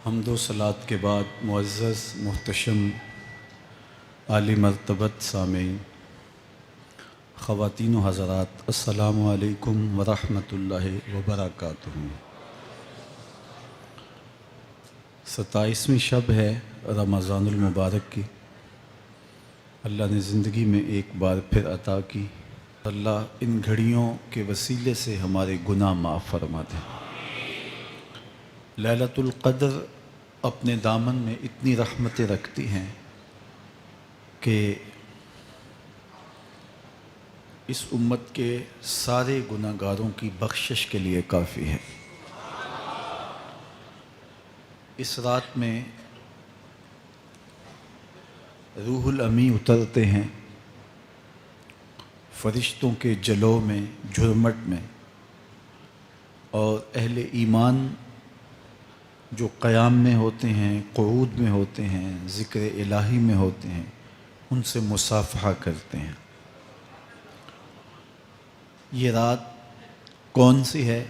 حمد و صلات کے بعد معزز محتشم عالی مرتبت سامعین، خواتین و حضرات، السلام علیکم ورحمۃ اللہ وبرکاتہ۔ 27ویں شب ہے رمضان المبارک کی۔ اللہ نے زندگی میں ایک بار پھر عطا کی۔ اللہ ان گھڑیوں کے وسیلے سے ہمارے گناہ معاف فرما دے۔ لیلۃ القدر اپنے دامن میں اتنی رحمتیں رکھتی ہیں کہ اس امت کے سارے گناہ گاروں کی بخشش کے لیے کافی ہے۔ اس رات میں روح الامی اترتے ہیں فرشتوں کے جلو میں، جھرمٹ میں، اور اہل ایمان جو قیام میں ہوتے ہیں، قعود میں ہوتے ہیں، ذکر الہی میں ہوتے ہیں، ان سے مصافحہ کرتے ہیں۔ یہ رات کون سی ہے؟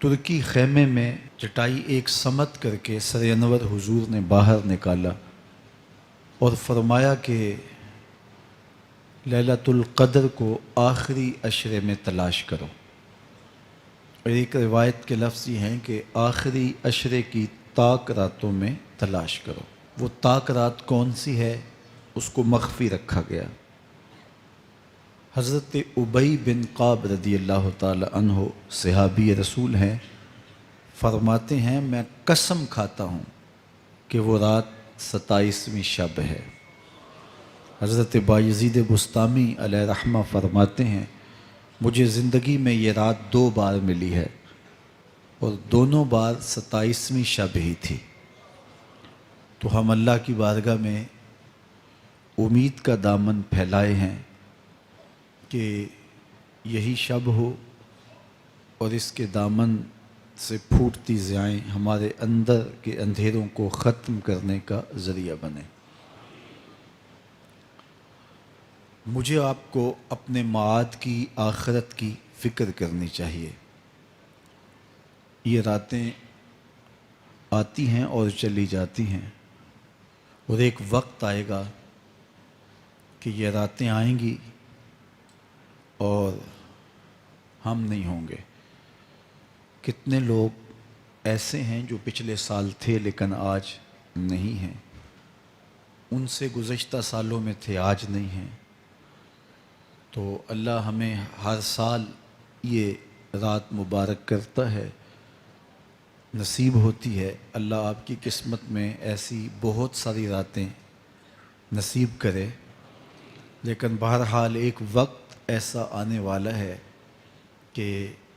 ترکی خیمے میں چٹائی ایک سمت کر کے سر انور حضور نے باہر نکالا اور فرمایا کہ لیلۃ القدر کو آخری عشرے میں تلاش کرو۔ اور ایک روایت کے لفظ یہ ہیں کہ آخری عشرے کی تاک راتوں میں تلاش کرو۔ وہ تاک رات کون سی ہے؟ اس کو مخفی رکھا گیا۔ حضرت ابی بن قعب رضی اللہ تعالی عنہ صحابی رسول ہیں، فرماتے ہیں میں قسم کھاتا ہوں کہ وہ رات 27ویں شب ہے۔ حضرت بایزید بسطامی علیہ رحمہ فرماتے ہیں مجھے زندگی میں یہ رات 2 بار ملی ہے اور دونوں بار 27ویں شب ہی تھی۔ تو ہم اللہ کی بارگاہ میں امید کا دامن پھیلائے ہیں کہ یہی شب ہو اور اس کے دامن سے پھوٹتی ضیائیں ہمارے اندر کے اندھیروں کو ختم کرنے کا ذریعہ بنے۔ مجھے آپ کو اپنے معاد کی، آخرت کی فکر کرنی چاہیے۔ یہ راتیں آتی ہیں اور چلی جاتی ہیں، اور ایک وقت آئے گا کہ یہ راتیں آئیں گی اور ہم نہیں ہوں گے۔ کتنے لوگ ایسے ہیں جو پچھلے سال تھے لیکن آج نہیں ہیں، ان سے گزشتہ سالوں میں تھے، آج نہیں ہیں۔ تو اللہ ہمیں ہر سال یہ رات مبارک کرتا ہے، نصیب ہوتی ہے۔ اللہ آپ کی قسمت میں ایسی بہت ساری راتیں نصیب کرے، لیکن بہرحال ایک وقت ایسا آنے والا ہے کہ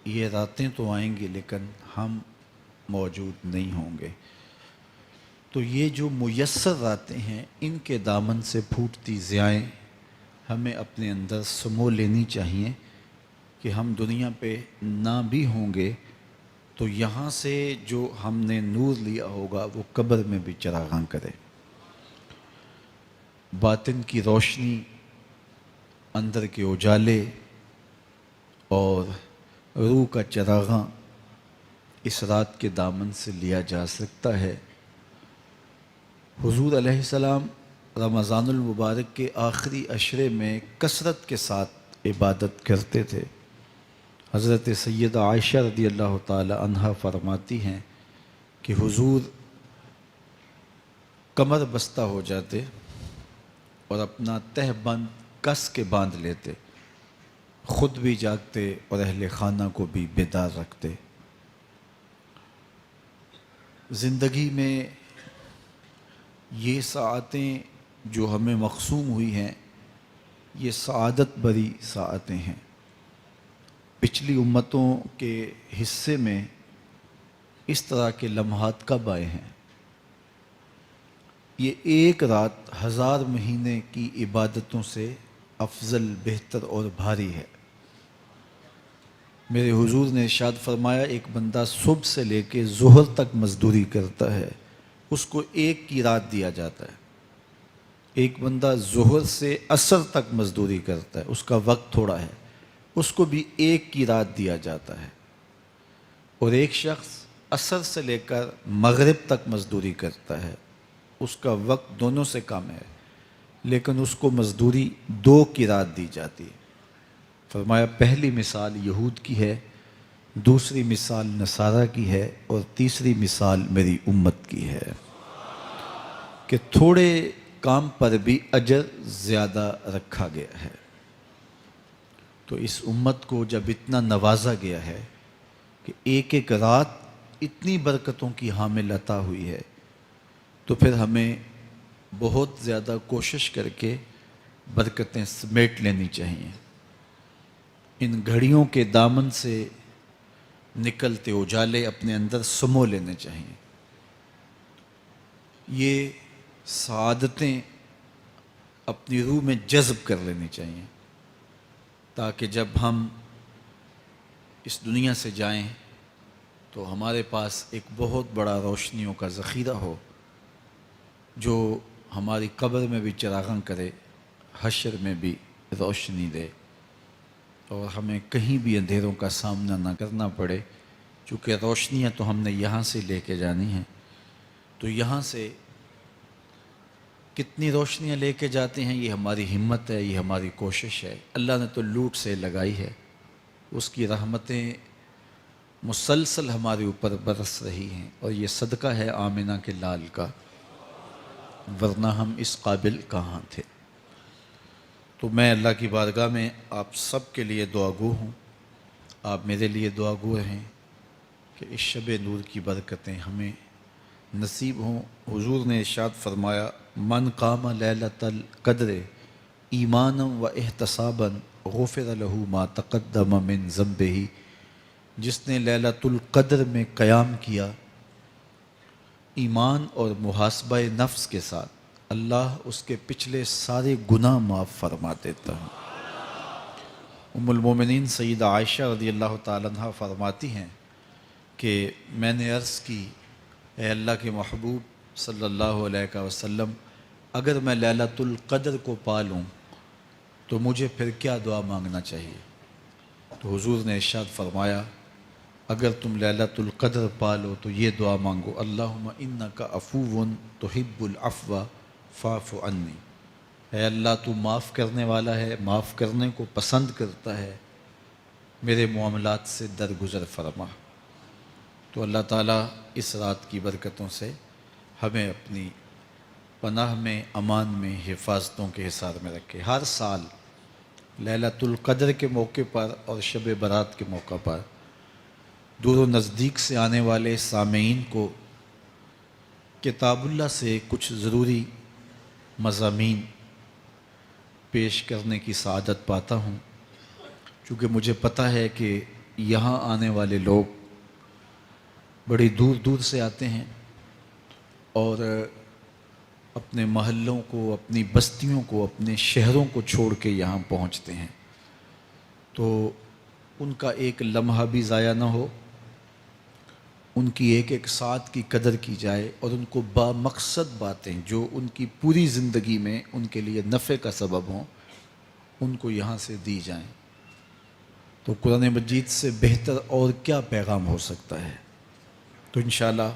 یہ راتیں تو آئیں گی لیکن ہم موجود نہیں ہوں گے۔ تو یہ جو میسر راتیں ہیں، ان کے دامن سے پھوٹتی ضیائیں ہمیں اپنے اندر سمو لینی چاہیے کہ ہم دنیا پہ نہ بھی ہوں گے تو یہاں سے جو ہم نے نور لیا ہوگا وہ قبر میں بھی چراغاں کرے۔ باطن کی روشنی، اندر کے اجالے اور روح کا چراغاں اس رات کے دامن سے لیا جا سکتا ہے۔ حضور علیہ السلام رمضان المبارک کے آخری عشرے میں کثرت کے ساتھ عبادت کرتے تھے۔ حضرت سیدہ عائشہ رضی اللہ تعالی عنہا فرماتی ہیں کہ حضور کمر بستہ ہو جاتے اور اپنا تہ بند کس کے باندھ لیتے، خود بھی جاگتے اور اہل خانہ کو بھی بیدار رکھتے۔ زندگی میں یہ ساعتیں جو ہمیں مقسوم ہوئی ہیں، یہ سعادت بری ساعتیں ہیں۔ پچھلی امتوں کے حصے میں اس طرح کے لمحات کب آئے ہیں؟ یہ ایک رات 1000 مہینے کی عبادتوں سے افضل، بہتر اور بھاری ہے۔ میرے حضور نے ارشاد فرمایا ایک بندہ صبح سے لے کے ظہر تک مزدوری کرتا ہے، اس کو ایک کی رات دیا جاتا ہے۔ ایک بندہ ظہر سے عصر تک مزدوری کرتا ہے، اس کا وقت تھوڑا ہے، اس کو بھی ایک کی رات دیا جاتا ہے۔ اور ایک شخص عصر سے لے کر مغرب تک مزدوری کرتا ہے، اس کا وقت دونوں سے کم ہے، لیکن اس کو مزدوری 2 قیراط دی جاتی ہے۔ فرمایا پہلی مثال یہود کی ہے، دوسری مثال نصارہ کی ہے، اور تیسری مثال میری امت کی ہے کہ تھوڑے کام پر بھی اجر زیادہ رکھا گیا ہے۔ تو اس امت کو جب اتنا نوازا گیا ہے کہ ایک ایک رات اتنی برکتوں کی حامل عطا ہوئی ہے، تو پھر ہمیں بہت زیادہ کوشش کر کے برکتیں سمیٹ لینی چاہیے۔ ان گھڑیوں کے دامن سے نکلتے اجالے اپنے اندر سمو لینے چاہیے۔ یہ سعادتیں اپنی روح میں جذب کر لینی چاہیے، تاکہ جب ہم اس دنیا سے جائیں تو ہمارے پاس ایک بہت بڑا روشنیوں کا ذخیرہ ہو، جو ہماری قبر میں بھی چراغاں کرے، حشر میں بھی روشنی دے، اور ہمیں کہیں بھی اندھیروں کا سامنا نہ کرنا پڑے، چونکہ روشنیاں تو ہم نے یہاں سے لے کے جانی ہیں۔ تو یہاں سے کتنی روشنیاں لے کے جاتے ہیں، یہ ہماری ہمت ہے، یہ ہماری کوشش ہے۔ اللہ نے تو لوٹ سے لگائی ہے، اس کی رحمتیں مسلسل ہمارے اوپر برس رہی ہیں، اور یہ صدقہ ہے آمنہ کے لال کا، ورنہ ہم اس قابل کہاں تھے۔ تو میں اللہ کی بارگاہ میں آپ سب کے لیے دعا گو ہوں، آپ میرے لیے دعا گو رہیں کہ اس شب نور کی برکتیں ہمیں نصیب ہوں۔ حضور نے ارشاد فرمایا من قام لیلۃ القدر ایمانا و احتسابا غفر له ما تقدم من ذنبہ، جس نے لیلۃ القدر میں قیام کیا ایمان اور محاسبہ نفس کے ساتھ، اللہ اس کے پچھلے سارے گناہ معاف فرما دیتا ہے۔ ام المومنین سیدہ عائشہ رضی اللہ تعالیٰ عنہ فرماتی ہیں کہ میں نے عرض کی اے اللہ کے محبوب صلی اللہ علیہ وسلم، اگر میں لیلۃ القدر کو پا لوں تو مجھے پھر کیا دعا مانگنا چاہیے؟ تو حضور نے ارشاد فرمایا اگر تم لیلۃ القدر پا لو تو یہ دعا مانگو اللہم انک عفو تحب العفو فاعف عنی، اے اللہ تو معاف کرنے والا ہے، معاف کرنے کو پسند کرتا ہے، میرے معاملات سے درگزر فرما۔ تو اللہ تعالیٰ اس رات کی برکتوں سے ہمیں اپنی پناہ میں، امان میں، حفاظتوں کے حصار میں رکھے۔ ہر سال لیلۃ القدر کے موقع پر اور شب برات کے موقع پر دور و نزدیک سے آنے والے سامعین کو کتاب اللہ سے کچھ ضروری مضامین پیش کرنے کی سعادت پاتا ہوں، چونکہ مجھے پتہ ہے کہ یہاں آنے والے لوگ بڑی دور دور سے آتے ہیں اور اپنے محلوں کو، اپنی بستیوں کو، اپنے شہروں کو چھوڑ کے یہاں پہنچتے ہیں، تو ان کا ایک لمحہ بھی ضائع نہ ہو، ان کی ایک ایک ساتھ کی قدر کی جائے، اور ان کو بامقصد باتیں جو ان کی پوری زندگی میں ان کے لیے نفع کا سبب ہوں، ان کو یہاں سے دی جائیں۔ تو قرآن مجید سے بہتر اور کیا پیغام ہو سکتا ہے؟ تو انشاءاللہ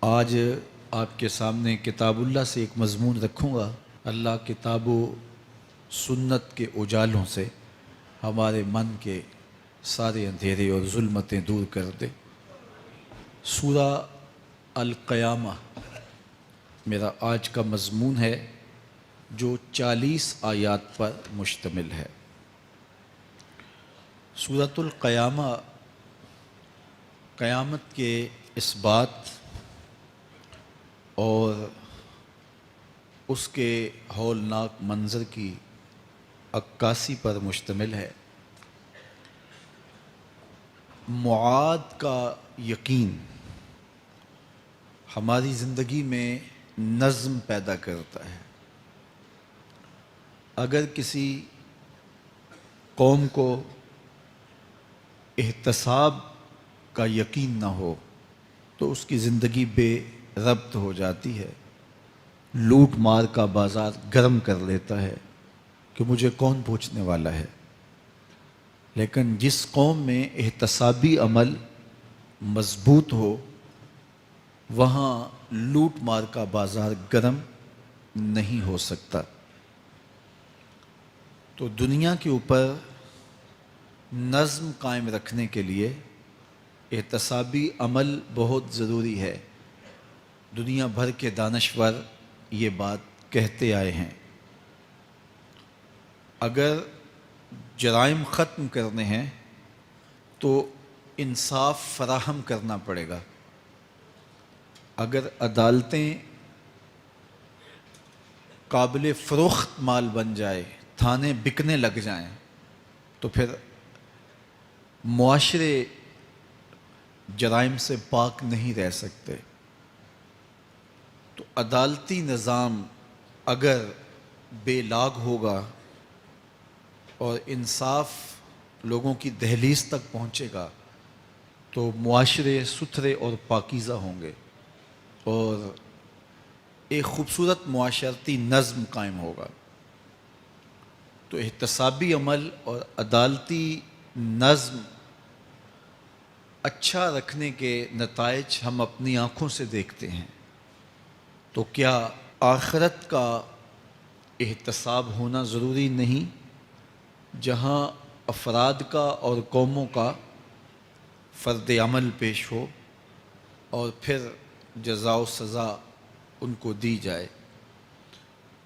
آج آپ کے سامنے کتاب اللہ سے ایک مضمون رکھوں گا۔ اللہ کتاب و سنت کے اجالوں سے ہمارے من کے سارے اندھیرے اور ظلمتیں دور کر دے۔ سورہ القیامہ میرا آج کا مضمون ہے، جو 40 آیات پر مشتمل ہے۔ سورۃ القیامہ قیامت کے اس بات اور اس کے ہولناک منظر کی عکاسی پر مشتمل ہے۔ معاد کا یقین ہماری زندگی میں نظم پیدا کرتا ہے۔ اگر کسی قوم کو احتساب کا یقین نہ ہو تو اس کی زندگی بے ربط ہو جاتی ہے، لوٹ مار کا بازار گرم کر لیتا ہے کہ مجھے کون پوچھنے والا ہے۔ لیکن جس قوم میں احتسابی عمل مضبوط ہو وہاں لوٹ مار کا بازار گرم نہیں ہو سکتا۔ تو دنیا کے اوپر نظم قائم رکھنے کے لیے احتسابی عمل بہت ضروری ہے۔ دنیا بھر کے دانشور یہ بات کہتے آئے ہیں۔ اگر جرائم ختم کرنے ہیں تو انصاف فراہم کرنا پڑے گا۔ اگر عدالتیں قابل فروخت مال بن جائے، تھانے بکنے لگ جائیں، تو پھر معاشرے جرائم سے پاک نہیں رہ سکتے۔ تو عدالتی نظام اگر بے لاگ ہوگا اور انصاف لوگوں کی دہلیز تک پہنچے گا تو معاشرے ستھرے اور پاکیزہ ہوں گے اور ایک خوبصورت معاشرتی نظم قائم ہوگا۔ تو احتسابی عمل اور عدالتی نظم اچھا رکھنے کے نتائج ہم اپنی آنکھوں سے دیکھتے ہیں۔ تو کیا آخرت کا احتساب ہونا ضروری نہیں، جہاں افراد کا اور قوموں کا فرد عمل پیش ہو اور پھر جزا و سزا ان کو دی جائے؟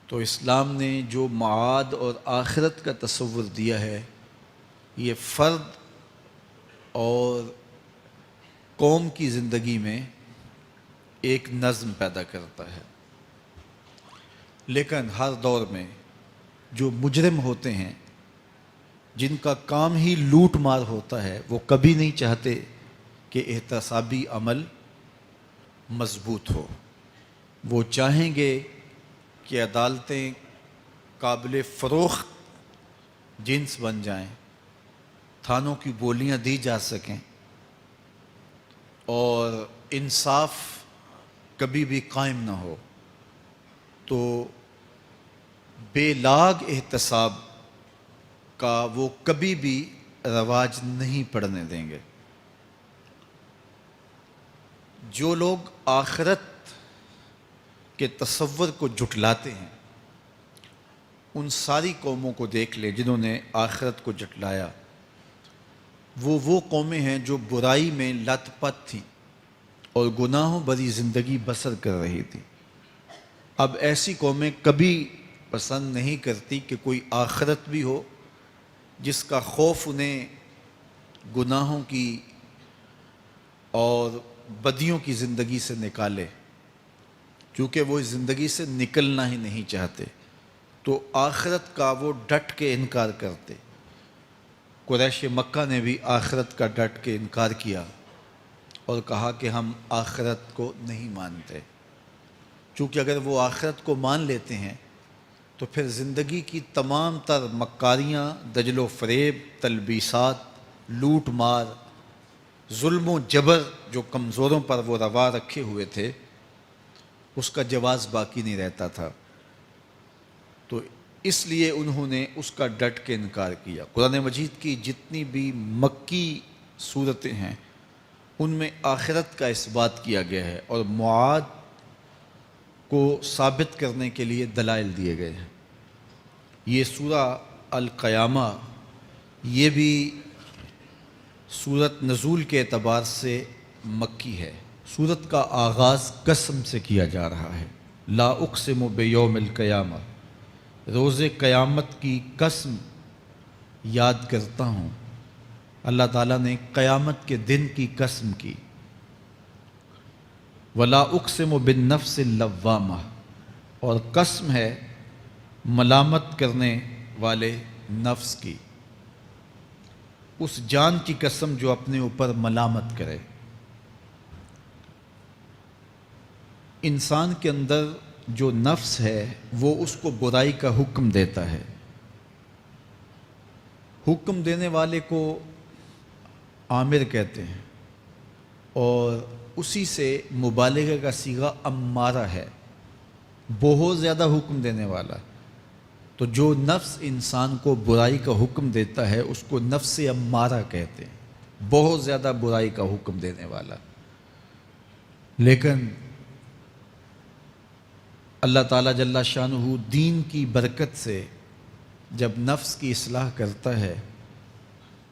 تو اسلام نے جو معاد اور آخرت کا تصور دیا ہے، یہ فرد اور قوم کی زندگی میں ایک نظم پیدا کرتا ہے۔ لیکن ہر دور میں جو مجرم ہوتے ہیں، جن کا کام ہی لوٹ مار ہوتا ہے، وہ کبھی نہیں چاہتے کہ احتسابی عمل مضبوط ہو۔ وہ چاہیں گے کہ عدالتیں قابل فروخت جنس بن جائیں، تھانوں کی بولیاں دی جا سکیں اور انصاف کبھی بھی قائم نہ ہو۔ تو بے لاگ احتساب کا وہ کبھی بھی رواج نہیں پڑنے دیں گے۔ جو لوگ آخرت کے تصور کو جھٹلاتے ہیں، ان ساری قوموں کو دیکھ لیں جنہوں نے آخرت کو جھٹلایا۔ وہ قومیں ہیں جو برائی میں لت پت تھیں اور گناہوں بھری زندگی بسر کر رہی تھی۔ اب ایسی قومیں کبھی پسند نہیں کرتی کہ کوئی آخرت بھی ہو جس کا خوف انہیں گناہوں کی اور بدیوں کی زندگی سے نکالے، کیونکہ وہ اس زندگی سے نکلنا ہی نہیں چاہتے۔ تو آخرت کا وہ ڈٹ کے انکار کرتے۔ قریش مکہ نے بھی آخرت کا ڈٹ کے انکار کیا اور کہا کہ ہم آخرت کو نہیں مانتے، چونکہ اگر وہ آخرت کو مان لیتے ہیں تو پھر زندگی کی تمام تر مکاریاں، دجل و فریب، تلبیسات، لوٹ مار، ظلم و جبر جو کمزوروں پر وہ روا رکھے ہوئے تھے، اس کا جواز باقی نہیں رہتا تھا۔ تو اس لیے انہوں نے اس کا ڈٹ کے انکار کیا۔ قرآن مجید کی جتنی بھی مکی صورتیں ہیں ان میں آخرت کا اس بات کیا گیا ہے اور معاد کو ثابت کرنے کے لیے دلائل دیے گئے ہیں۔ یہ سورہ القیامہ یہ بھی سورت نزول کے اعتبار سے مکی ہے۔ سورت کا آغاز قسم سے کیا جا رہا ہے، لا اقسم بیوم القیامہ، روز قیامت کی قسم یاد کرتا ہوں۔ اللہ تعالیٰ نے قیامت کے دن کی قسم کی۔ ولا اقسم بالنفس اللوامہ، اور قسم ہے ملامت کرنے والے نفس کی، اس جان کی قسم جو اپنے اوپر ملامت کرے۔ انسان کے اندر جو نفس ہے وہ اس کو برائی کا حکم دیتا ہے۔ حکم دینے والے کو آمر کہتے ہیں اور اسی سے مبالغہ کا صیغہ امارہ ہے، بہت زیادہ حکم دینے والا۔ تو جو نفس انسان کو برائی کا حکم دیتا ہے اس کو نفس امارہ کہتے ہیں، بہت زیادہ برائی کا حکم دینے والا. لیکن اللہ تعالیٰ جل شانہ دین کی برکت سے جب نفس کی اصلاح کرتا ہے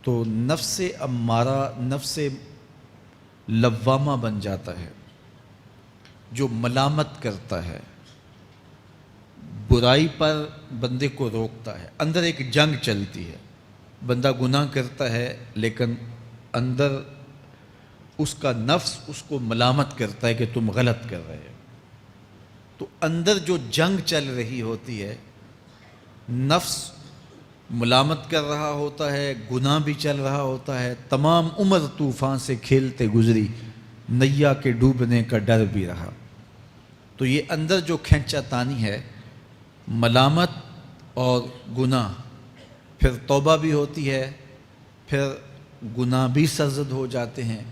تو نفس امارہ نفس لوامہ بن جاتا ہے، جو ملامت کرتا ہے، برائی پر بندے کو روکتا ہے. اندر ایک جنگ چلتی ہے، بندہ گناہ کرتا ہے لیکن اندر اس کا نفس اس کو ملامت کرتا ہے کہ تم غلط کر رہے ہو. تو اندر جو جنگ چل رہی ہوتی ہے، نفس ملامت کر رہا ہوتا ہے، گناہ بھی چل رہا ہوتا ہے، تمام عمر طوفان سے کھیلتے گزری، نیا کے ڈوبنے کا ڈر بھی رہا. تو یہ اندر جو کھینچا تانی ہے، ملامت اور گناہ، پھر توبہ بھی ہوتی ہے، پھر گناہ بھی سرزد ہو جاتے ہیں.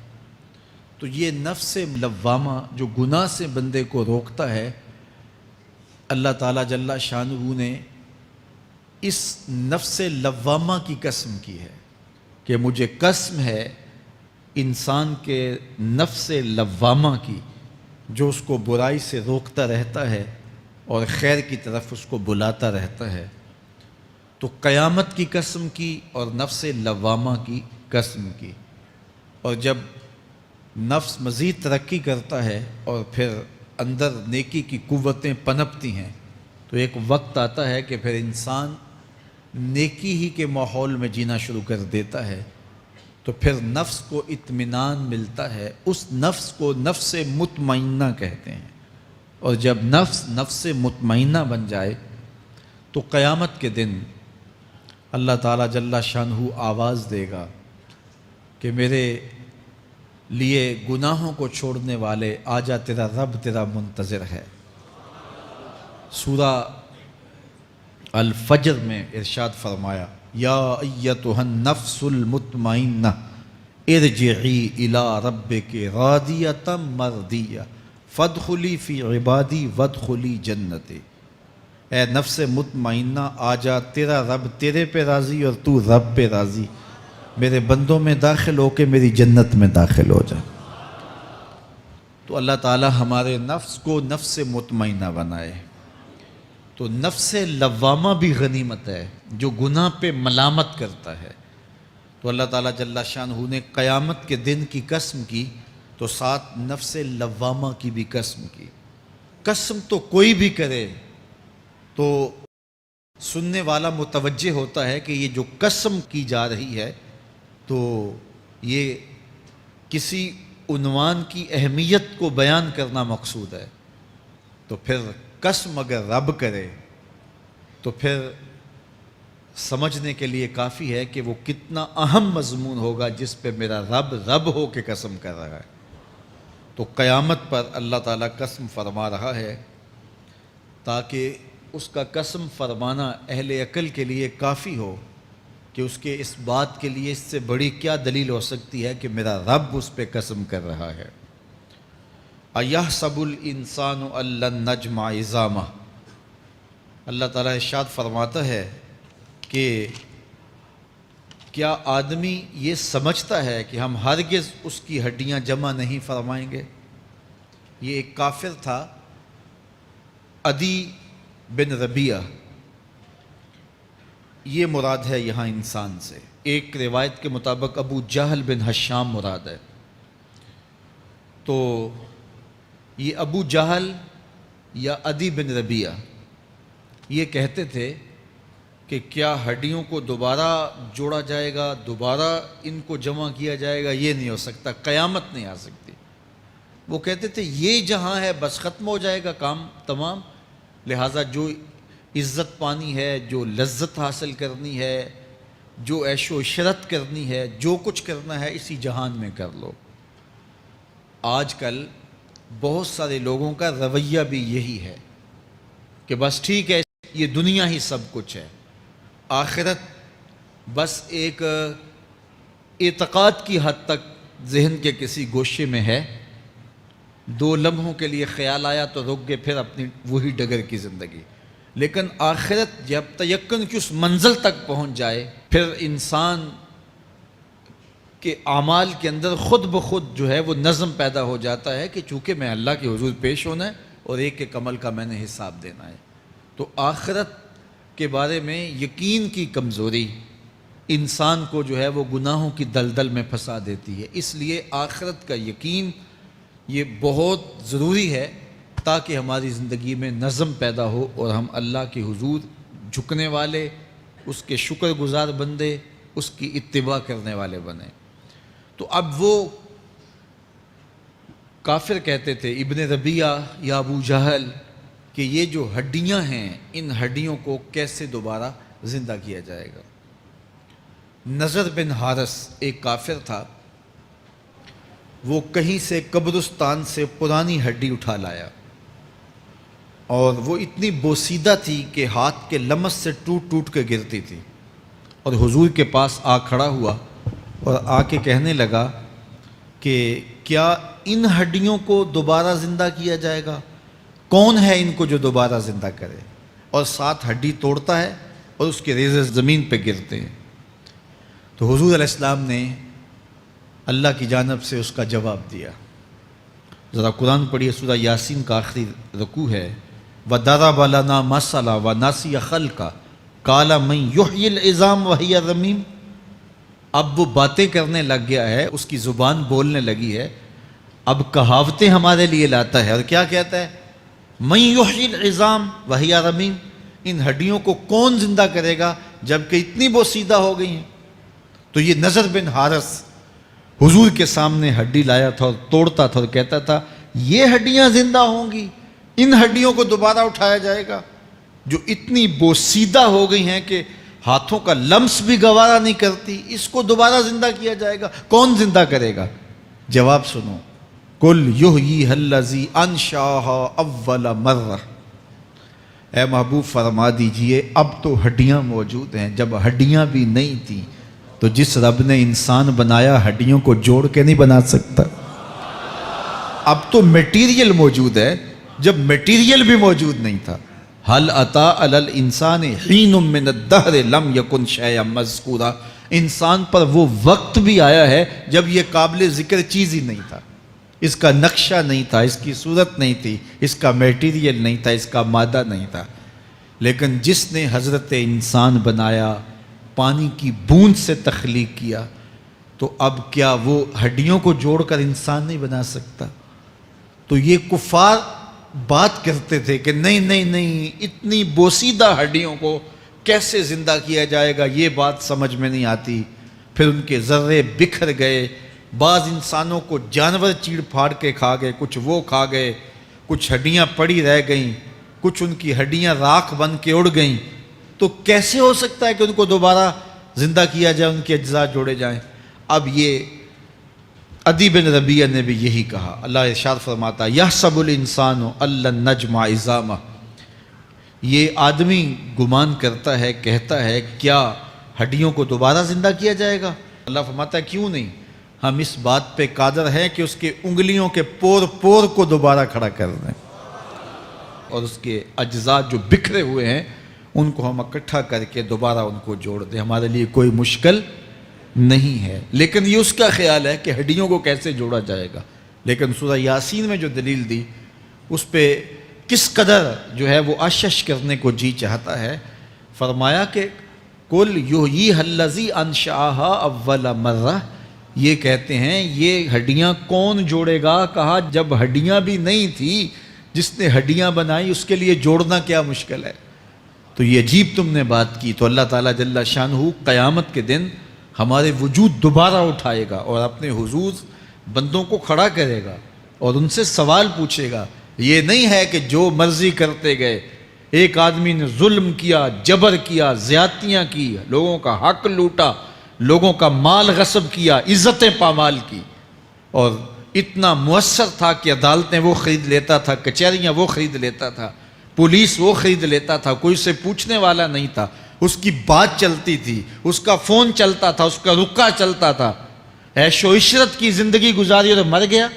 تو یہ نفس لوامہ جو گناہ سے بندے کو روکتا ہے، اللہ تعالیٰ جل شانہ نے اس نفس لوامہ کی قسم کی ہے کہ مجھے قسم ہے انسان کے نفس لوامہ کی، جو اس کو برائی سے روکتا رہتا ہے اور خیر کی طرف اس کو بلاتا رہتا ہے. تو قیامت کی قسم کی اور نفس لوامہ کی قسم کی. اور جب نفس مزید ترقی کرتا ہے اور پھر اندر نیکی کی قوتیں پنپتی ہیں، تو ایک وقت آتا ہے کہ پھر انسان نیکی ہی کے ماحول میں جینا شروع کر دیتا ہے. تو پھر نفس کو اطمینان ملتا ہے، اس نفس کو نفس مطمئنہ کہتے ہیں. اور جب نفس مطمئنہ بن جائے تو قیامت کے دن اللہ تعالیٰ جل شانہ آواز دے گا کہ میرے لیے گناہوں کو چھوڑنے والے آجا، تیرا رب تیرا منتظر ہے. سورہ الفجر میں ارشاد فرمایا، یا ایتھا النفس المطمئنہ ارجعی الی ربک راضیۃ مرضیہ فادخلی فی عبادی وادخلی جنتی. اے نفس مطمئنہ آجا، تیرا رب تیرے پہ راضی اور تو رب پہ راضی، میرے بندوں میں داخل ہو کے میری جنت میں داخل ہو جا. تو اللہ تعالیٰ ہمارے نفس کو نفس مطمئنہ بنائے. تو نفس لوامہ بھی غنیمت ہے جو گناہ پہ ملامت کرتا ہے. تو اللہ تعالیٰ جل شانہ نے قیامت کے دن کی قسم کی تو ساتھ نفس لوامہ کی بھی قسم کی. قسم تو کوئی بھی کرے تو سننے والا متوجہ ہوتا ہے کہ یہ جو قسم کی جا رہی ہے تو یہ کسی عنوان کی اہمیت کو بیان کرنا مقصود ہے. تو پھر قسم اگر رب کرے تو پھر سمجھنے کے لیے کافی ہے کہ وہ کتنا اہم مضمون ہوگا جس پہ میرا رب ہو کے قسم کر رہا ہے. تو قیامت پر اللہ تعالیٰ قسم فرما رہا ہے تاکہ اس کا قسم فرمانا اہل عقل کے لیے کافی ہو کہ اس کے اس بات کے لیے اس سے بڑی کیا دلیل ہو سکتی ہے کہ میرا رب اس پہ قسم کر رہا ہے. اَيَحْسَبُ الْإِنسَانُ أَن لَّن نَّجْمَعَ عِظَامَهُ. اللہ تعالیٰ ارشاد فرماتا ہے کہ کیا آدمی یہ سمجھتا ہے کہ ہم ہرگز اس کی ہڈیاں جمع نہیں فرمائیں گے. یہ ایک کافر تھا، عدی بن ربیعہ، یہ مراد ہے یہاں انسان سے. ایک روایت کے مطابق ابو جہل بن ہشام مراد ہے. تو یہ ابو جہل یا عدی بن ربیعہ یہ کہتے تھے کہ کیا ہڈیوں کو دوبارہ جوڑا جائے گا، دوبارہ ان کو جمع کیا جائے گا؟ یہ نہیں ہو سکتا، قیامت نہیں آ سکتی. وہ کہتے تھے یہ جہاں ہے بس ختم ہو جائے گا کام تمام، لہٰذا جو عزت پانی ہے، جو لذت حاصل کرنی ہے، جو عیش و عشرت کرنی ہے، جو کچھ کرنا ہے اسی جہان میں کر لو. آج کل بہت سارے لوگوں کا رویہ بھی یہی ہے کہ بس ٹھیک ہے، یہ دنیا ہی سب کچھ ہے، آخرت بس ایک اعتقاد کی حد تک ذہن کے کسی گوشے میں ہے، 2 لمحوں کے لیے خیال آیا تو رک گئے، پھر اپنی وہی ڈگر کی زندگی. لیکن آخرت جب تیقن کی اس منزل تک پہنچ جائے پھر انسان کہ اعمال کے اندر خود بخود جو ہے وہ نظم پیدا ہو جاتا ہے کہ چونکہ میں اللہ کے حضور پیش ہونا ہے اور ایک ایک عمل کا میں نے حساب دینا ہے۔ تو آخرت کے بارے میں یقین کی کمزوری انسان کو جو ہے وہ گناہوں کی دلدل میں پھنسا دیتی ہے۔ اس لیے آخرت کا یقین یہ بہت ضروری ہے تاکہ ہماری زندگی میں نظم پیدا ہو اور ہم اللہ کے حضور جھکنے والے، اس کے شکر گزار بندے، اس کی اتباع کرنے والے بنیں۔ تو اب وہ کافر کہتے تھے ابن ربیعہ یا ابو جہل کہ یہ جو ہڈیاں ہیں ان ہڈیوں کو کیسے دوبارہ زندہ کیا جائے گا۔ نضر بن حارث ایک کافر تھا، وہ کہیں سے قبرستان سے پرانی ہڈی اٹھا لایا اور وہ اتنی بوسیدہ تھی کہ ہاتھ کے لمس سے ٹوٹ ٹوٹ کے گرتی تھی، اور حضور کے پاس آ کھڑا ہوا اور آ کے کہنے لگا کہ کیا ان ہڈیوں کو دوبارہ زندہ کیا جائے گا؟ کون ہے ان کو جو دوبارہ زندہ کرے؟ اور ساتھ ہڈی توڑتا ہے اور اس کے ریزے زمین پہ گرتے ہیں۔ تو حضور علیہ السلام نے اللہ کی جانب سے اس کا جواب دیا۔ ذرا قرآن پڑھیے، سورہ یاسین کا آخری رکوع ہے، وَضَرَبَ لَنَا مَثَلًا وَنَسِیَ خَلْقَهُ قَالَ مَن يُحْيِي الْعِظَامَ وَهِيَ رَمِيمٌ۔ اب وہ باتیں کرنے لگ گیا ہے، اس کی زبان بولنے لگی ہے، اب کہاوتیں ہمارے لیے لاتا ہے، اور کیا کہتا ہے؟ مَن يُحْيِي الْعِظَامَ وَهِيَ رَمِيمٌ، ان ہڈیوں کو کون زندہ کرے گا جبکہ اتنی بوسیدہ ہو گئی ہیں؟ تو یہ نضر بن حارث حضور کے سامنے ہڈی لایا تھا اور توڑتا تھا اور کہتا تھا یہ ہڈیاں زندہ ہوں گی، ان ہڈیوں کو دوبارہ اٹھایا جائے گا جو اتنی بوسیدہ ہو گئی ہیں کہ ہاتھوں کا لمس بھی گوارا نہیں کرتی، اس کو دوبارہ زندہ کیا جائے گا؟ کون زندہ کرے گا؟ جواب سنو، قُلْ يُحْيِيهَا الَّذِي أَنشَأَهَا أَوَّلَ مَرَّةٍ، اے محبوب فرما دیجئے اب تو ہڈیاں موجود ہیں، جب ہڈیاں بھی نہیں تھیں تو جس رب نے انسان بنایا ہڈیوں کو جوڑ کے نہیں بنا سکتا۔ اب تو میٹیریل موجود ہے، جب میٹیریل بھی موجود نہیں تھا۔ هل اتى على الانسان حين من الدهر لم يكن شيئا مذكورا، انسان پر وہ وقت بھی آیا ہے جب یہ قابل ذکر چیز ہی نہیں تھا، اس کا نقشہ نہیں تھا، اس کی صورت نہیں تھی، اس کا میٹیریل نہیں تھا، اس کا مادہ نہیں تھا، لیکن جس نے حضرت انسان بنایا، پانی کی بوند سے تخلیق کیا، تو اب کیا وہ ہڈیوں کو جوڑ کر انسان نہیں بنا سکتا؟ تو یہ کفار بات کرتے تھے کہ نہیں نہیں نہیں، اتنی بوسیدہ ہڈیوں کو کیسے زندہ کیا جائے گا، یہ بات سمجھ میں نہیں آتی۔ پھر ان کے ذرے بکھر گئے، بعض انسانوں کو جانور چیڑ پھاڑ کے کھا گئے، کچھ وہ کھا گئے، کچھ ہڈیاں پڑی رہ گئیں، کچھ ان کی ہڈیاں راکھ بن کے اڑ گئیں۔ تو کیسے ہو سکتا ہے کہ ان کو دوبارہ زندہ کیا جائے، ان کے اجزاء جوڑے جائیں؟ اب یہ عدی بن ربیعہ نے بھی یہی کہا۔ اللہ ارشاد فرماتا یحسب الانسان ان لن نجمع عظامہ، یہ آدمی گمان کرتا ہے، کہتا ہے کیا ہڈیوں کو دوبارہ زندہ کیا جائے گا؟ اللہ فرماتا ہے کیوں نہیں، ہم اس بات پہ قادر ہیں کہ اس کے انگلیوں کے پور پور کو دوبارہ کھڑا کر دیں، اور اس کے اجزاء جو بکھرے ہوئے ہیں ان کو ہم اکٹھا کر کے دوبارہ ان کو جوڑ دیں، ہمارے لیے کوئی مشکل نہیں ہے۔ لیکن یہ اس کا خیال ہے کہ ہڈیوں کو کیسے جوڑا جائے گا، لیکن سورہ یاسین میں جو دلیل دی اس پہ کس قدر جو ہے وہ اشش کرنے کو جی چاہتا ہے۔ فرمایا کہ قُلْ يُحْيِيهَا الَّذِي أَنشَأَهَا أَوَّلَ مَرَّةٍ، یہ کہتے ہیں یہ ہڈیاں کون جوڑے گا؟ کہا جب ہڈیاں بھی نہیں تھی، جس نے ہڈیاں بنائی اس کے لیے جوڑنا کیا مشکل ہے؟ تو یہ عجیب تم نے بات کی۔ تو اللہ تعالیٰ جل شانہ قیامت کے دن ہمارے وجود دوبارہ اٹھائے گا اور اپنے حضور بندوں کو کھڑا کرے گا اور ان سے سوال پوچھے گا۔ یہ نہیں ہے کہ جو مرضی کرتے گئے، ایک آدمی نے ظلم کیا، جبر کیا، زیادتیاں کی، لوگوں کا حق لوٹا، لوگوں کا مال غصب کیا، عزتیں پامال کی، اور اتنا مؤثر تھا کہ عدالتیں وہ خرید لیتا تھا، کچہریاں وہ خرید لیتا تھا، پولیس وہ خرید لیتا تھا، کوئی سے پوچھنے والا نہیں تھا، اس کی بات چلتی تھی، اس کا فون چلتا تھا، اس کا رکا چلتا تھا، عیش و عشرت کی زندگی گزاری اور مر گیا،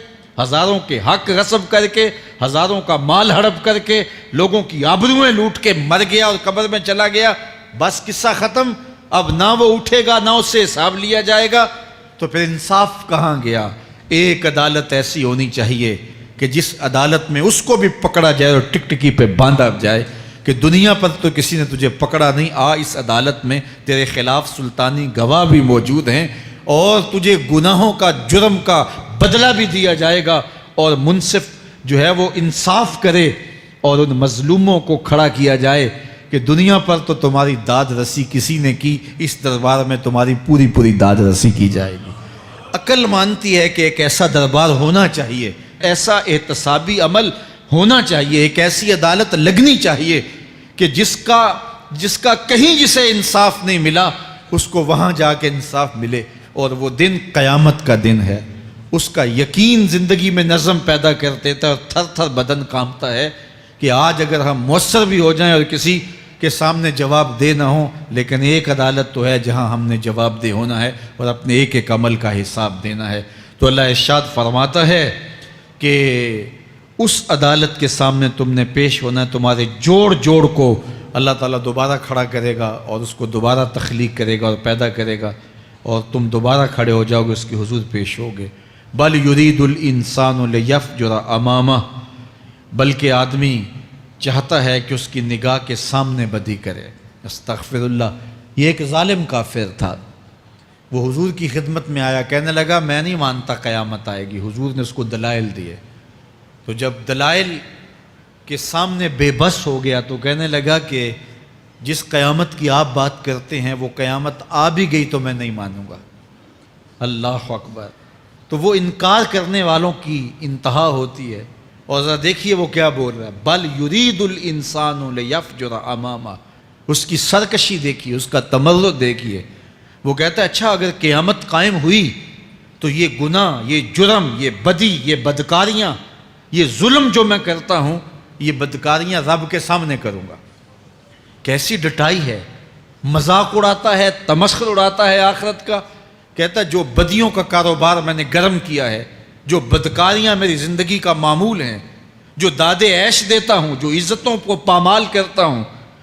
ہزاروں کے حق غصب کر کے، ہزاروں کا مال ہڑپ کر کے، لوگوں کی آبروئیں لوٹ کے مر گیا اور قبر میں چلا گیا، بس قصہ ختم۔ اب نہ وہ اٹھے گا، نہ اس سے حساب لیا جائے گا، تو پھر انصاف کہاں گیا؟ ایک عدالت ایسی ہونی چاہیے کہ جس عدالت میں اس کو بھی پکڑا جائے اور ٹکٹکی پہ باندھا جائے کہ دنیا پر تو کسی نے تجھے پکڑا نہیں، اس عدالت میں تیرے خلاف سلطانی گواہ بھی موجود ہیں اور تجھے گناہوں کا، جرم کا بدلہ بھی دیا جائے گا، اور منصف جو ہے وہ انصاف کرے اور ان مظلوموں کو کھڑا کیا جائے کہ دنیا پر تو تمہاری داد رسی کسی نے کی، اس دربار میں تمہاری پوری پوری داد رسی کی جائے گی۔ عقل مانتی ہے کہ ایک ایسا دربار ہونا چاہیے، ایسا احتسابی عمل ہونا چاہیے، ایک ایسی عدالت لگنی چاہیے کہ جس کا کہیں جسے انصاف نہیں ملا اس کو وہاں جا کے انصاف ملے، اور وہ دن قیامت کا دن ہے۔ اس کا یقین زندگی میں نظم پیدا کر دیتا ہے اور تھر تھر بدن کانپتا ہے کہ آج اگر ہم مؤثر بھی ہو جائیں اور کسی کے سامنے جواب دے نہ ہوں، لیکن ایک عدالت تو ہے جہاں ہم نے جواب دہ ہونا ہے اور اپنے ایک ایک عمل کا حساب دینا ہے۔ تو اللہ ارشاد فرماتا ہے کہ اس عدالت کے سامنے تم نے پیش ہونا ہے، تمہارے جوڑ جوڑ کو اللہ تعالیٰ دوبارہ کھڑا کرے گا اور اس کو دوبارہ تخلیق کرے گا اور پیدا کرے گا، اور تم دوبارہ کھڑے ہو جاؤ گے، اس کے حضور پیش ہوگے۔ بل یرید الانسان لیفجر امامہ، بلکہ آدمی چاہتا ہے کہ اس کی نگاہ کے سامنے بدی کرے۔ استغفر اللہ۔ یہ ایک ظالم کافر تھا، وہ حضور کی خدمت میں آیا، کہنے لگا میں نہیں مانتا قیامت آئے گی۔ حضور نے اس کو دلائل دیے، تو جب دلائل کے سامنے بے بس ہو گیا تو کہنے لگا کہ جس قیامت کی آپ بات کرتے ہیں وہ قیامت آ بھی گئی تو میں نہیں مانوں گا۔ اللہ اکبر۔ تو وہ انکار کرنے والوں کی انتہا ہوتی ہے، اور ذرا دیکھیے وہ کیا بول رہا ہے، بل یرید الانسان لیفجر امامہ۔ اس کی سرکشی دیکھیے، اس کا تمرد دیکھیے۔ وہ کہتا ہے اچھا اگر قیامت قائم ہوئی تو یہ گناہ، یہ جرم، یہ بدی، یہ بدکاریاں، یہ ظلم جو میں کرتا ہوں، یہ بدکاریاں رب کے سامنے کروں گا۔ کیسی ڈٹائی ہے، مذاق اڑاتا ہے، تمسخر اڑاتا ہے آخرت کا۔ کہتا ہے جو بدیوں کا کاروبار میں نے گرم کیا ہے، جو بدکاریاں میری زندگی کا معمول ہیں، جو داد عیش دیتا ہوں، جو عزتوں کو پامال کرتا ہوں،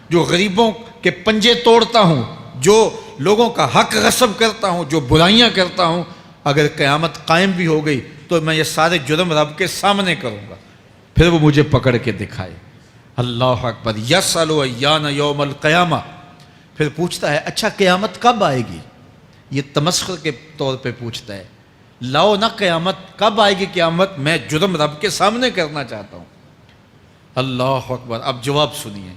جو غریبوں کے پنجے توڑتا ہوں، جو لوگوں کا حق غصب کرتا ہوں، جو برائیاں کرتا ہوں، اگر قیامت قائم بھی ہو گئی تو میں یہ سارے جرم رب کے سامنے کروں گا، پھر وہ مجھے پکڑ کے دکھائے۔ اللہ اکبر۔ یسأل ایان یوم القیامہ۔ پھر پوچھتا ہے اچھا قیامت کب آئے گی؟ یہ تمسخر کے طور پہ پوچھتا ہے، لاؤ نہ قیامت، کب آئے گی قیامت؟ میں جرم رب کے سامنے کرنا چاہتا ہوں۔ اللہ اکبر۔ اب جواب سنیے۔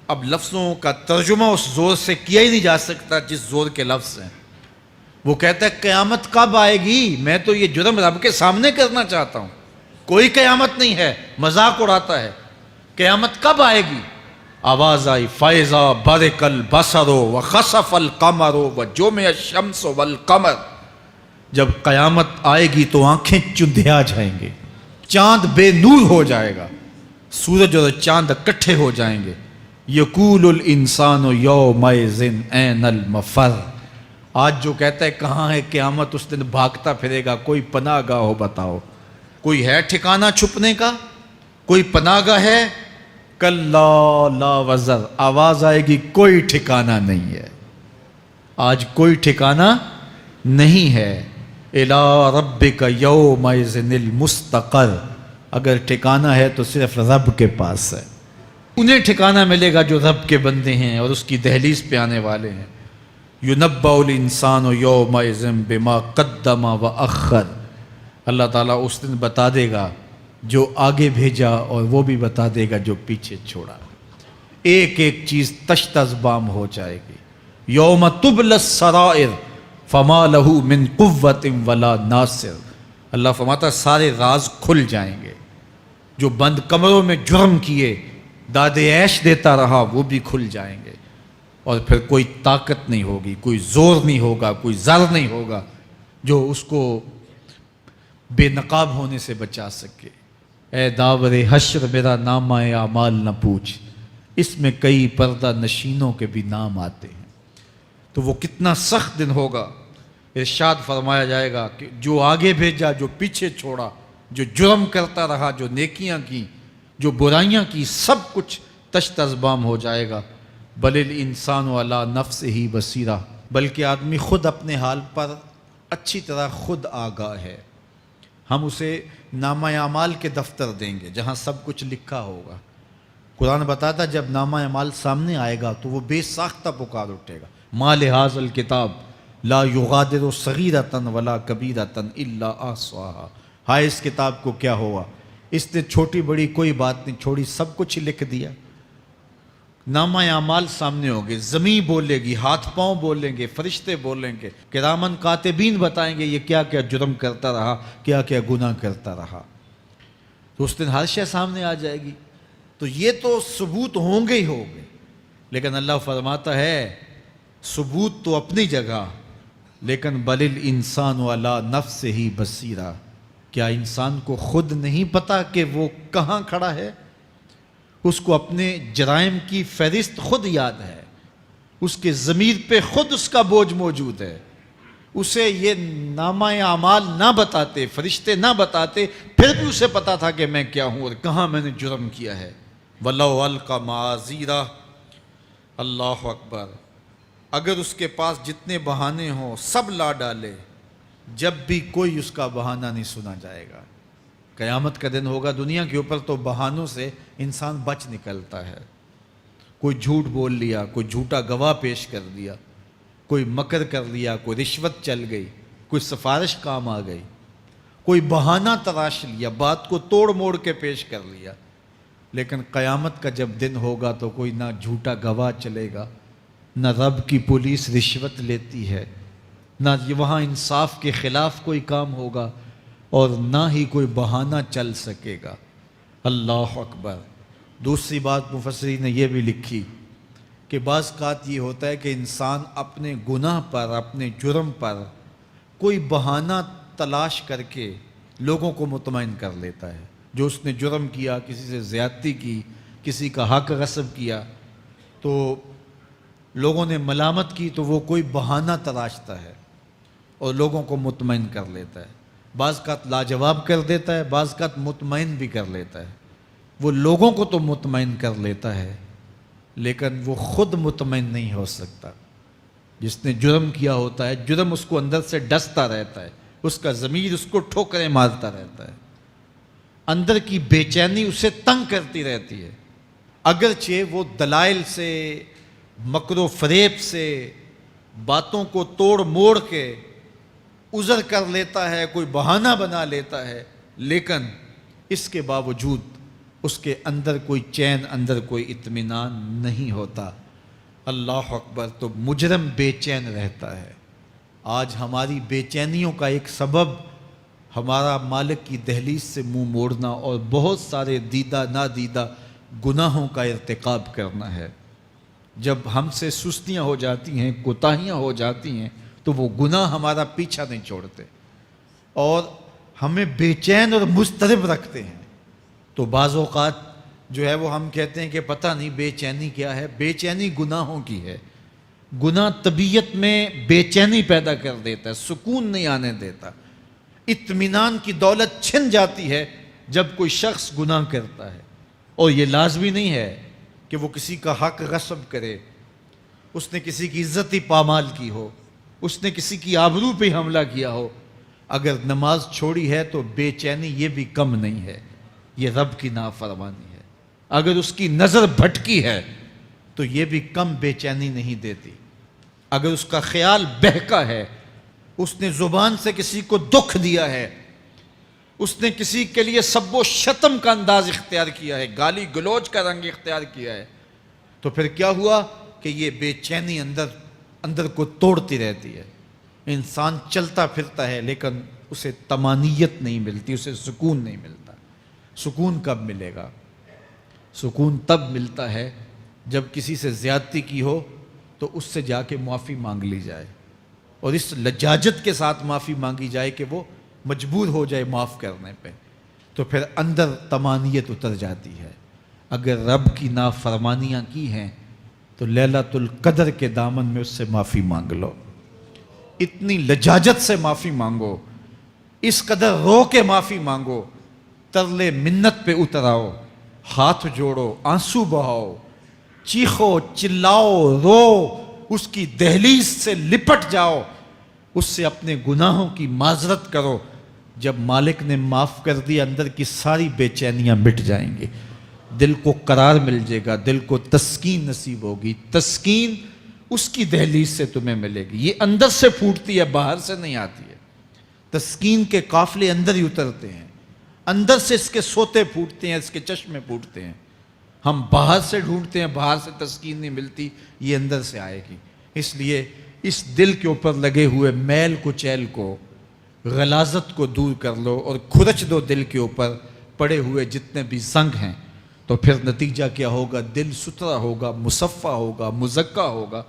اب لفظوں کا ترجمہ اس زور سے کیا ہی نہیں جا سکتا جس زور کے لفظ ہیں۔ وہ کہتا ہے قیامت کب آئے گی؟ میں تو یہ جرم رب کے سامنے کرنا چاہتا ہوں، کوئی قیامت نہیں ہے، مذاق اڑاتا ہے۔ قیامت کب آئے گی؟ آواز آئی فَإِذَا بَرِقَ الْبَصَرُ وَخَسَفَ الْقَمَرُ وَجُمِعَ الشَّمْسُ وَالْقَمَرُ۔ جب قیامت آئے گی تو آنکھیں چندھیا جائیں گے، چاند بے نور ہو جائے گا، سورج اور چاند اکٹھے ہو جائیں گے۔ یقول الانسان یومئذ این المفر۔ آج جو کہتا ہے کہاں ہے قیامت، اس دن بھاگتا پھرے گا، کوئی پناہ گاہ ہو بتاؤ، کوئی ہے ٹھکانہ چھپنے کا، کوئی پناہ گاہ ہے؟ کلا لا وزر۔ آواز آئے گی کوئی ٹھکانہ نہیں ہے، آج کوئی ٹھکانہ نہیں ہے۔ الی ربک یومئذ المستقر۔ اگر ٹھکانہ ہے تو صرف رب کے پاس ہے، انہیں ٹھکانہ ملے گا جو رب کے بندے ہیں اور اس کی دہلیز پہ آنے والے ہیں۔ یُنَبَّأُ الْإِنسَانُ یومئذ بما قدم وأخر۔ اللہ تعالیٰ اس دن بتا دے گا جو آگے بھیجا اور وہ بھی بتا دے گا جو پیچھے چھوڑا۔ ایک ایک چیز تشت ازبام ہو جائے گی۔ یوم تبلی السرائر فما لہ من قوت ولا ناصر۔ اللہ فرماتا سارے راز کھل جائیں گے، جو بند کمروں میں جرم کیے، داد عیش دیتا رہا، وہ بھی کھل جائیں گے، اور پھر کوئی طاقت نہیں ہوگی، کوئی زور نہیں ہوگا، کوئی زر نہیں ہوگا جو اس کو بے نقاب ہونے سے بچا سکے۔ اے داور حشر میرا نامہ اعمال نہ پوچھ، اس میں کئی پردہ نشینوں کے بھی نام آتے ہیں۔ تو وہ کتنا سخت دن ہوگا۔ ارشاد فرمایا جائے گا کہ جو آگے بھیجا، جو پیچھے چھوڑا، جو جرم کرتا رہا، جو نیکیاں کی، جو برائیاں کی، سب کچھ تشت ازبام ہو جائے گا۔ بل الانسان علی نفسہ بصیرہ۔ بلکہ آدمی خود اپنے حال پر اچھی طرح خود آگاہ ہے. ہم اسے نامہ اعمال کے دفتر دیں گے جہاں سب کچھ لکھا ہوگا. قرآن بتاتا جب نامہ اعمال سامنے آئے گا تو وہ بے ساختہ پکار اٹھے گا, ما لہذا الکتاب لا یغادر صغیرۃ ولا کبیرۃ الا احصاها. ہائے اس کتاب کو کیا ہوا, اس نے چھوٹی بڑی کوئی بات نہیں چھوڑی, سب کچھ لکھ دیا. نامہ اعمال سامنے ہوگے, زمین بولے گی, ہاتھ پاؤں بولیں گے, فرشتے بولیں گے, کرامن کاتبین بتائیں گے یہ کیا کیا جرم کرتا رہا, کیا کیا گناہ کرتا رہا. تو اس دن ہر شے سامنے آ جائے گی. تو یہ تو ثبوت ہوں گے ہی ہوں گے, لیکن اللہ فرماتا ہے ثبوت تو اپنی جگہ, لیکن بل الانسان علی نفسہ بصیرہ. کیا انسان کو خود نہیں پتا کہ وہ کہاں کھڑا ہے؟ اس کو اپنے جرائم کی فہرست خود یاد ہے, اس کے ضمیر پہ خود اس کا بوجھ موجود ہے. اسے یہ نامہ اعمال نہ بتاتے, فرشتے نہ بتاتے, پھر بھی اسے پتا تھا کہ میں کیا ہوں اور کہاں میں نے جرم کیا ہے. وَلَوْ أَلْقَى مَعَاذِيرَهُ. اللہ اکبر. اگر اس کے پاس جتنے بہانے ہوں سب لا ڈالے, جب بھی کوئی اس کا بہانہ نہیں سنا جائے گا. قیامت کا دن ہوگا, دنیا کے اوپر تو بہانوں سے انسان بچ نکلتا ہے. کوئی جھوٹ بول لیا, کوئی جھوٹا گواہ پیش کر دیا, کوئی مکر کر لیا, کوئی رشوت چل گئی, کوئی سفارش کام آ گئی, کوئی بہانہ تراش لیا, بات کو توڑ موڑ کے پیش کر لیا. لیکن قیامت کا جب دن ہوگا تو کوئی نہ جھوٹا گواہ چلے گا, نہ رب کی پولیس رشوت لیتی ہے, نہ وہاں انصاف کے خلاف کوئی کام ہوگا, اور نہ ہی کوئی بہانہ چل سکے گا. اللہ اکبر. دوسری بات مفسرین نے یہ بھی لکھی کہ بعض اوقات یہ ہوتا ہے کہ انسان اپنے گناہ پر, اپنے جرم پر کوئی بہانہ تلاش کر کے لوگوں کو مطمئن کر لیتا ہے. جو اس نے جرم کیا, کسی سے زیادتی کی, کسی کا حق غصب کیا, تو لوگوں نے ملامت کی تو وہ کوئی بہانہ تلاشتا ہے اور لوگوں کو مطمئن کر لیتا ہے. بعض کا لاجواب کر دیتا ہے, بعض کا مطمئن بھی کر لیتا ہے. وہ لوگوں کو تو مطمئن کر لیتا ہے لیکن وہ خود مطمئن نہیں ہو سکتا. جس نے جرم کیا ہوتا ہے, جرم اس کو اندر سے ڈستا رہتا ہے, اس کا ضمیر اس کو ٹھوکریں مارتا رہتا ہے, اندر کی بے چینی اسے تنگ کرتی رہتی ہے. اگرچہ وہ دلائل سے, مکر و فریب سے, باتوں کو توڑ موڑ کے عذر کر لیتا ہے, کوئی بہانہ بنا لیتا ہے, لیکن اس کے باوجود اس کے اندر کوئی چین, اندر کوئی اطمینان نہیں ہوتا. اللہ اکبر. تو مجرم بے چین رہتا ہے. آج ہماری بے چینیوں کا ایک سبب ہمارا مالک کی دہلیز سے منہ موڑنا اور بہت سارے دیدہ نادیدہ گناہوں کا ارتکاب کرنا ہے. جب ہم سے سستیاں ہو جاتی ہیں, کوتاہیاں ہو جاتی ہیں, تو وہ گناہ ہمارا پیچھا نہیں چھوڑتے اور ہمیں بے چین اور مضطرب رکھتے ہیں. تو بعض اوقات جو ہے وہ ہم کہتے ہیں کہ پتہ نہیں بے چینی کیا ہے. بے چینی گناہوں کی ہے. گناہ طبیعت میں بے چینی پیدا کر دیتا ہے, سکون نہیں آنے دیتا. اطمینان کی دولت چھن جاتی ہے جب کوئی شخص گناہ کرتا ہے. اور یہ لازمی نہیں ہے کہ وہ کسی کا حق غصب کرے, اس نے کسی کی عزت ہی پامال کی ہو, اس نے کسی کی آبرو پہ حملہ کیا ہو. اگر نماز چھوڑی ہے تو بے چینی یہ بھی کم نہیں ہے, یہ رب کی نافرمانی ہے. اگر اس کی نظر بھٹکی ہے تو یہ بھی کم بے چینی نہیں دیتی. اگر اس کا خیال بہکا ہے, اس نے زبان سے کسی کو دکھ دیا ہے, اس نے کسی کے لیے سب و شتم کا انداز اختیار کیا ہے, گالی گلوچ کا رنگ اختیار کیا ہے, تو پھر کیا ہوا کہ یہ بے چینی اندر کو توڑتی رہتی ہے. انسان چلتا پھرتا ہے لیکن اسے طمانیت نہیں ملتی, اسے سکون نہیں ملتا. سکون کب ملے گا؟ سکون تب ملتا ہے جب کسی سے زیادتی کی ہو تو اس سے جا کے معافی مانگ لی جائے, اور اس لجاجت کے ساتھ معافی مانگی جائے کہ وہ مجبور ہو جائے معاف کرنے پہ, تو پھر اندر طمانیت اتر جاتی ہے. اگر رب کی نافرمانیاں کی ہیں تو لیلۃ القدر کے دامن میں اس سے معافی مانگ لو, اتنی لجاجت سے معافی مانگو, اس قدر رو کے معافی مانگو, ترلے منت پہ اتر آؤ, ہاتھ جوڑو, آنسو بہاؤ, چیخو, چلاؤ, رو, اس کی دہلیز سے لپٹ جاؤ اس سے اپنے گناہوں کی معذرت کرو. جب مالک نے معاف کر دیا اندر کی ساری بے چینیاں مٹ جائیں گی, دل کو قرار مل جائے گا, دل کو تسکین نصیب ہوگی. تسکین اس کی دہلیز سے تمہیں ملے گی. یہ اندر سے پھوٹتی ہے, باہر سے نہیں آتی ہے. تسکین کے قافلے اندر ہی اترتے ہیں, اندر سے اس کے سوتے پھوٹتے ہیں, اس کے چشمے پھوٹتے ہیں. ہم باہر سے ڈھونڈتے ہیں, باہر سے تسکین نہیں ملتی, یہ اندر سے آئے گی. اس لیے اس دل کے اوپر لگے ہوئے میل کچیل کو, غلاظت کو دور کر لو اور کھرچ دو دل کے اوپر پڑے ہوئے جتنے بھی زنگ ہیں. تو پھر نتیجہ کیا ہوگا؟ دل ستھرا ہوگا, مصفہ ہوگا, مزکا ہوگا.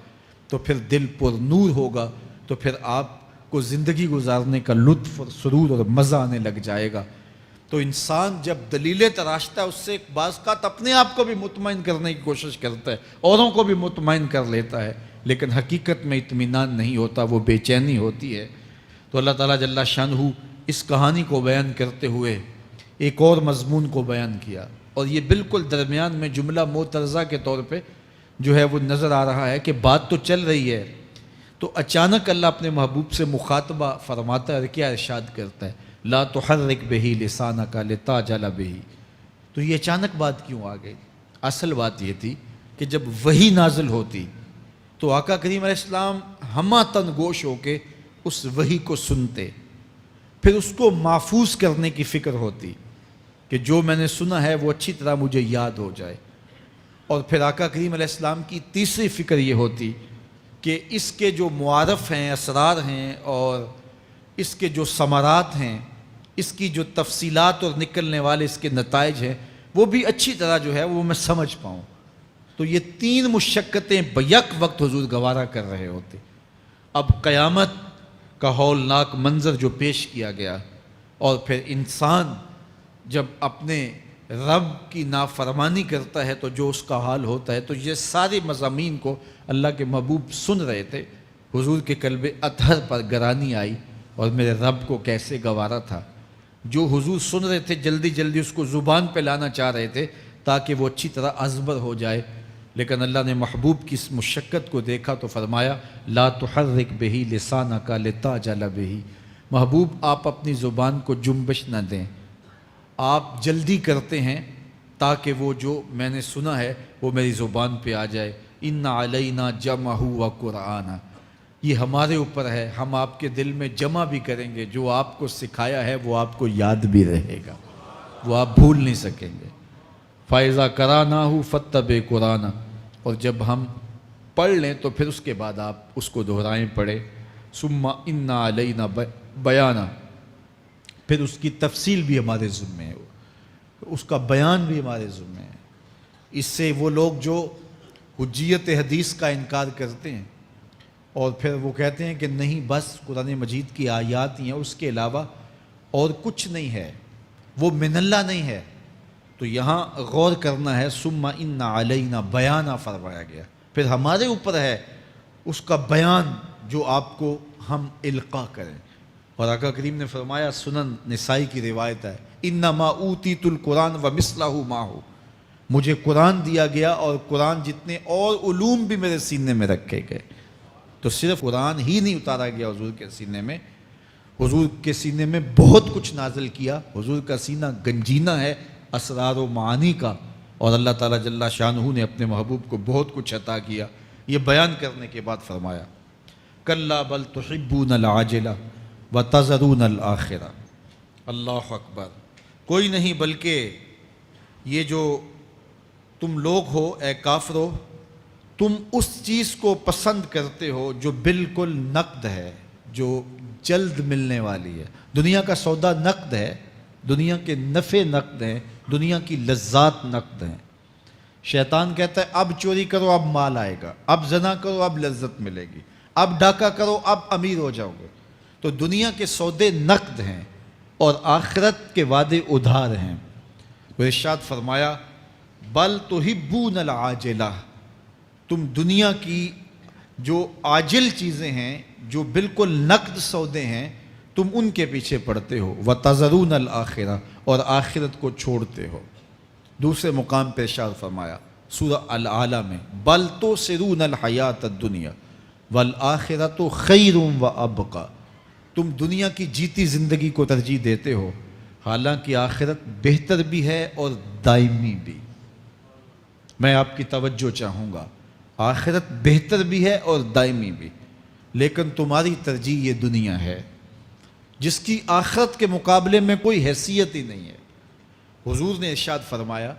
تو پھر دل پر نور ہوگا. تو پھر آپ کو زندگی گزارنے کا لطف اور سرور اور مزہ آنے لگ جائے گا. تو انسان جب دلیلیں تراشتا ہے, اس سے ایک بعض کا اپنے آپ کو بھی مطمئن کرنے کی کوشش کرتا ہے, اوروں کو بھی مطمئن کر لیتا ہے, لیکن حقیقت میں اطمینان نہیں ہوتا, وہ بے چینی ہوتی ہے. تو اللہ تعالیٰ جل شانہ اس کہانی کو بیان کرتے ہوئے ایک اور مضمون کو بیان کیا, اور یہ بالکل درمیان میں جملہ معترضہ کے طور پہ جو ہے وہ نظر آ رہا ہے کہ بات تو چل رہی ہے, تو اچانک اللہ اپنے محبوب سے مخاطبہ فرماتا ہے اور کیا ارشاد کرتا ہے؟ لا تحرک بہ لسانک لتعجل بہ. تو یہ اچانک بات کیوں آ گئی؟ اصل بات یہ تھی کہ جب وحی نازل ہوتی تو آقا کریم علیہ السلام ہمہ تن گوش ہو کے اس وحی کو سنتے, پھر اس کو محفوظ کرنے کی فکر ہوتی کہ جو میں نے سنا ہے وہ اچھی طرح مجھے یاد ہو جائے. اور پھر آقا کریم علیہ السلام کی تیسری فکر یہ ہوتی کہ اس کے جو معارف ہیں, اسرار ہیں, اور اس کے جو ثمرات ہیں, اس کی جو تفصیلات اور نکلنے والے اس کے نتائج ہیں, وہ بھی اچھی طرح جو ہے وہ میں سمجھ پاؤں. تو یہ تین مشقتیں بیک وقت حضور گوارا کر رہے ہوتے. اب قیامت کا ہولناک منظر جو پیش کیا گیا, اور پھر انسان جب اپنے رب کی نافرمانی کرتا ہے تو جو اس کا حال ہوتا ہے, تو یہ سارے مضامین کو اللہ کے محبوب سن رہے تھے. حضور کے قلب اطہر پر گرانی آئی, اور میرے رب کو کیسے گوارا تھا. جو حضور سن رہے تھے جلدی جلدی اس کو زبان پہ لانا چاہ رہے تھے تاکہ وہ اچھی طرح ازبر ہو جائے, لیکن اللہ نے محبوب کی اس مشقت کو دیکھا تو فرمایا لا تحرک بہ لسانک لتعجل بہ. محبوب آپ اپنی زبان کو جنبش نہ دیں, آپ جلدی کرتے ہیں تاکہ وہ جو میں نے سنا ہے وہ میری زبان پہ آ جائے. ان علینا جمعہ و قرآن, یہ ہمارے اوپر ہے, ہم آپ کے دل میں جمع بھی کریں گے. جو آپ کو سکھایا ہے وہ آپ کو یاد بھی رہے گا, وہ آپ بھول نہیں سکیں گے. فَإِذَا قَرَأْنَاهُ فَاتَّبِعْ قُرْآنَهُ, اور جب ہم پڑھ لیں تو پھر اس کے بعد آپ اس کو دہرائیں پڑھیں. ثُمَّ إِنَّ عَلَيْنَا بَيَانًا, پھر اس کی تفصیل بھی ہمارے ذمہ ہے, اس کا بیان بھی ہمارے ذمہ ہے. اس سے وہ لوگ جو حجیت حدیث کا انکار کرتے ہیں اور پھر وہ کہتے ہیں کہ نہیں بس قرآن مجید کی آیات ہی ہیں, اس کے علاوہ اور کچھ نہیں ہے, وہ من اللہ نہیں ہے, تو یہاں غور کرنا ہے. ثم ان علینا بیانہ فرمایا گیا, پھر ہمارے اوپر ہے اس کا بیان جو آپ کو ہم القاء کریں. اور آقا کریم نے فرمایا, سنن نسائی کی روایت ہے, انما اوتیت القرآن ومثلہ معہ, مجھے قرآن دیا گیا اور قرآن جتنے اور علوم بھی میرے سینے میں رکھے گئے. تو صرف قرآن ہی نہیں اتارا گیا حضور کے سینے میں, حضور کے سینے میں بہت کچھ نازل کیا. حضور کا سینہ گنجینہ ہے اسرار و معانی کا, اور اللہ تعالیٰ جل شانہ نے اپنے محبوب کو بہت کچھ عطا کیا. یہ بیان کرنے کے بعد فرمایا کلا بل تحبون العاجلہ وتذرون الآخرہ. اللہ اکبر. کوئی نہیں بلکہ یہ جو تم لوگ ہو اے کافرو, تم اس چیز کو پسند کرتے ہو جو بالکل نقد ہے, جو جلد ملنے والی ہے. دنیا کا سودا نقد ہے, دنیا کے نفع نقد ہیں, دنیا کی لذات نقد ہیں. شیطان کہتا ہے اب چوری کرو اب مال آئے گا, اب زنا کرو اب لذت ملے گی, اب ڈاکہ کرو اب امیر ہو جاؤ گے. تو دنیا کے سودے نقد ہیں اور آخرت کے وعدے ادھار ہیں. وہ ارشاد فرمایا بل تحبون العاجلہ, تم دنیا کی جو عاجل چیزیں ہیں, جو بالکل نقد سودے ہیں, تم ان کے پیچھے پڑتے ہو. وتذرون الآخرہ, اور آخرت کو چھوڑتے ہو. دوسرے مقام پہ ارشاد فرمایا سورہ الاعلیٰ میں بل تؤثرون الحیات الدنیا والآخرۃ خیر وابقیٰ, تم دنیا کی جیتی زندگی کو ترجیح دیتے ہو، حالانکہ آخرت بہتر بھی ہے اور دائمی بھی۔ میں آپ کی توجہ چاہوں گا، آخرت بہتر بھی ہے اور دائمی بھی، لیکن تمہاری ترجیح یہ دنیا ہے جس کی آخرت کے مقابلے میں کوئی حیثیت ہی نہیں ہے۔ حضور نے ارشاد فرمایا،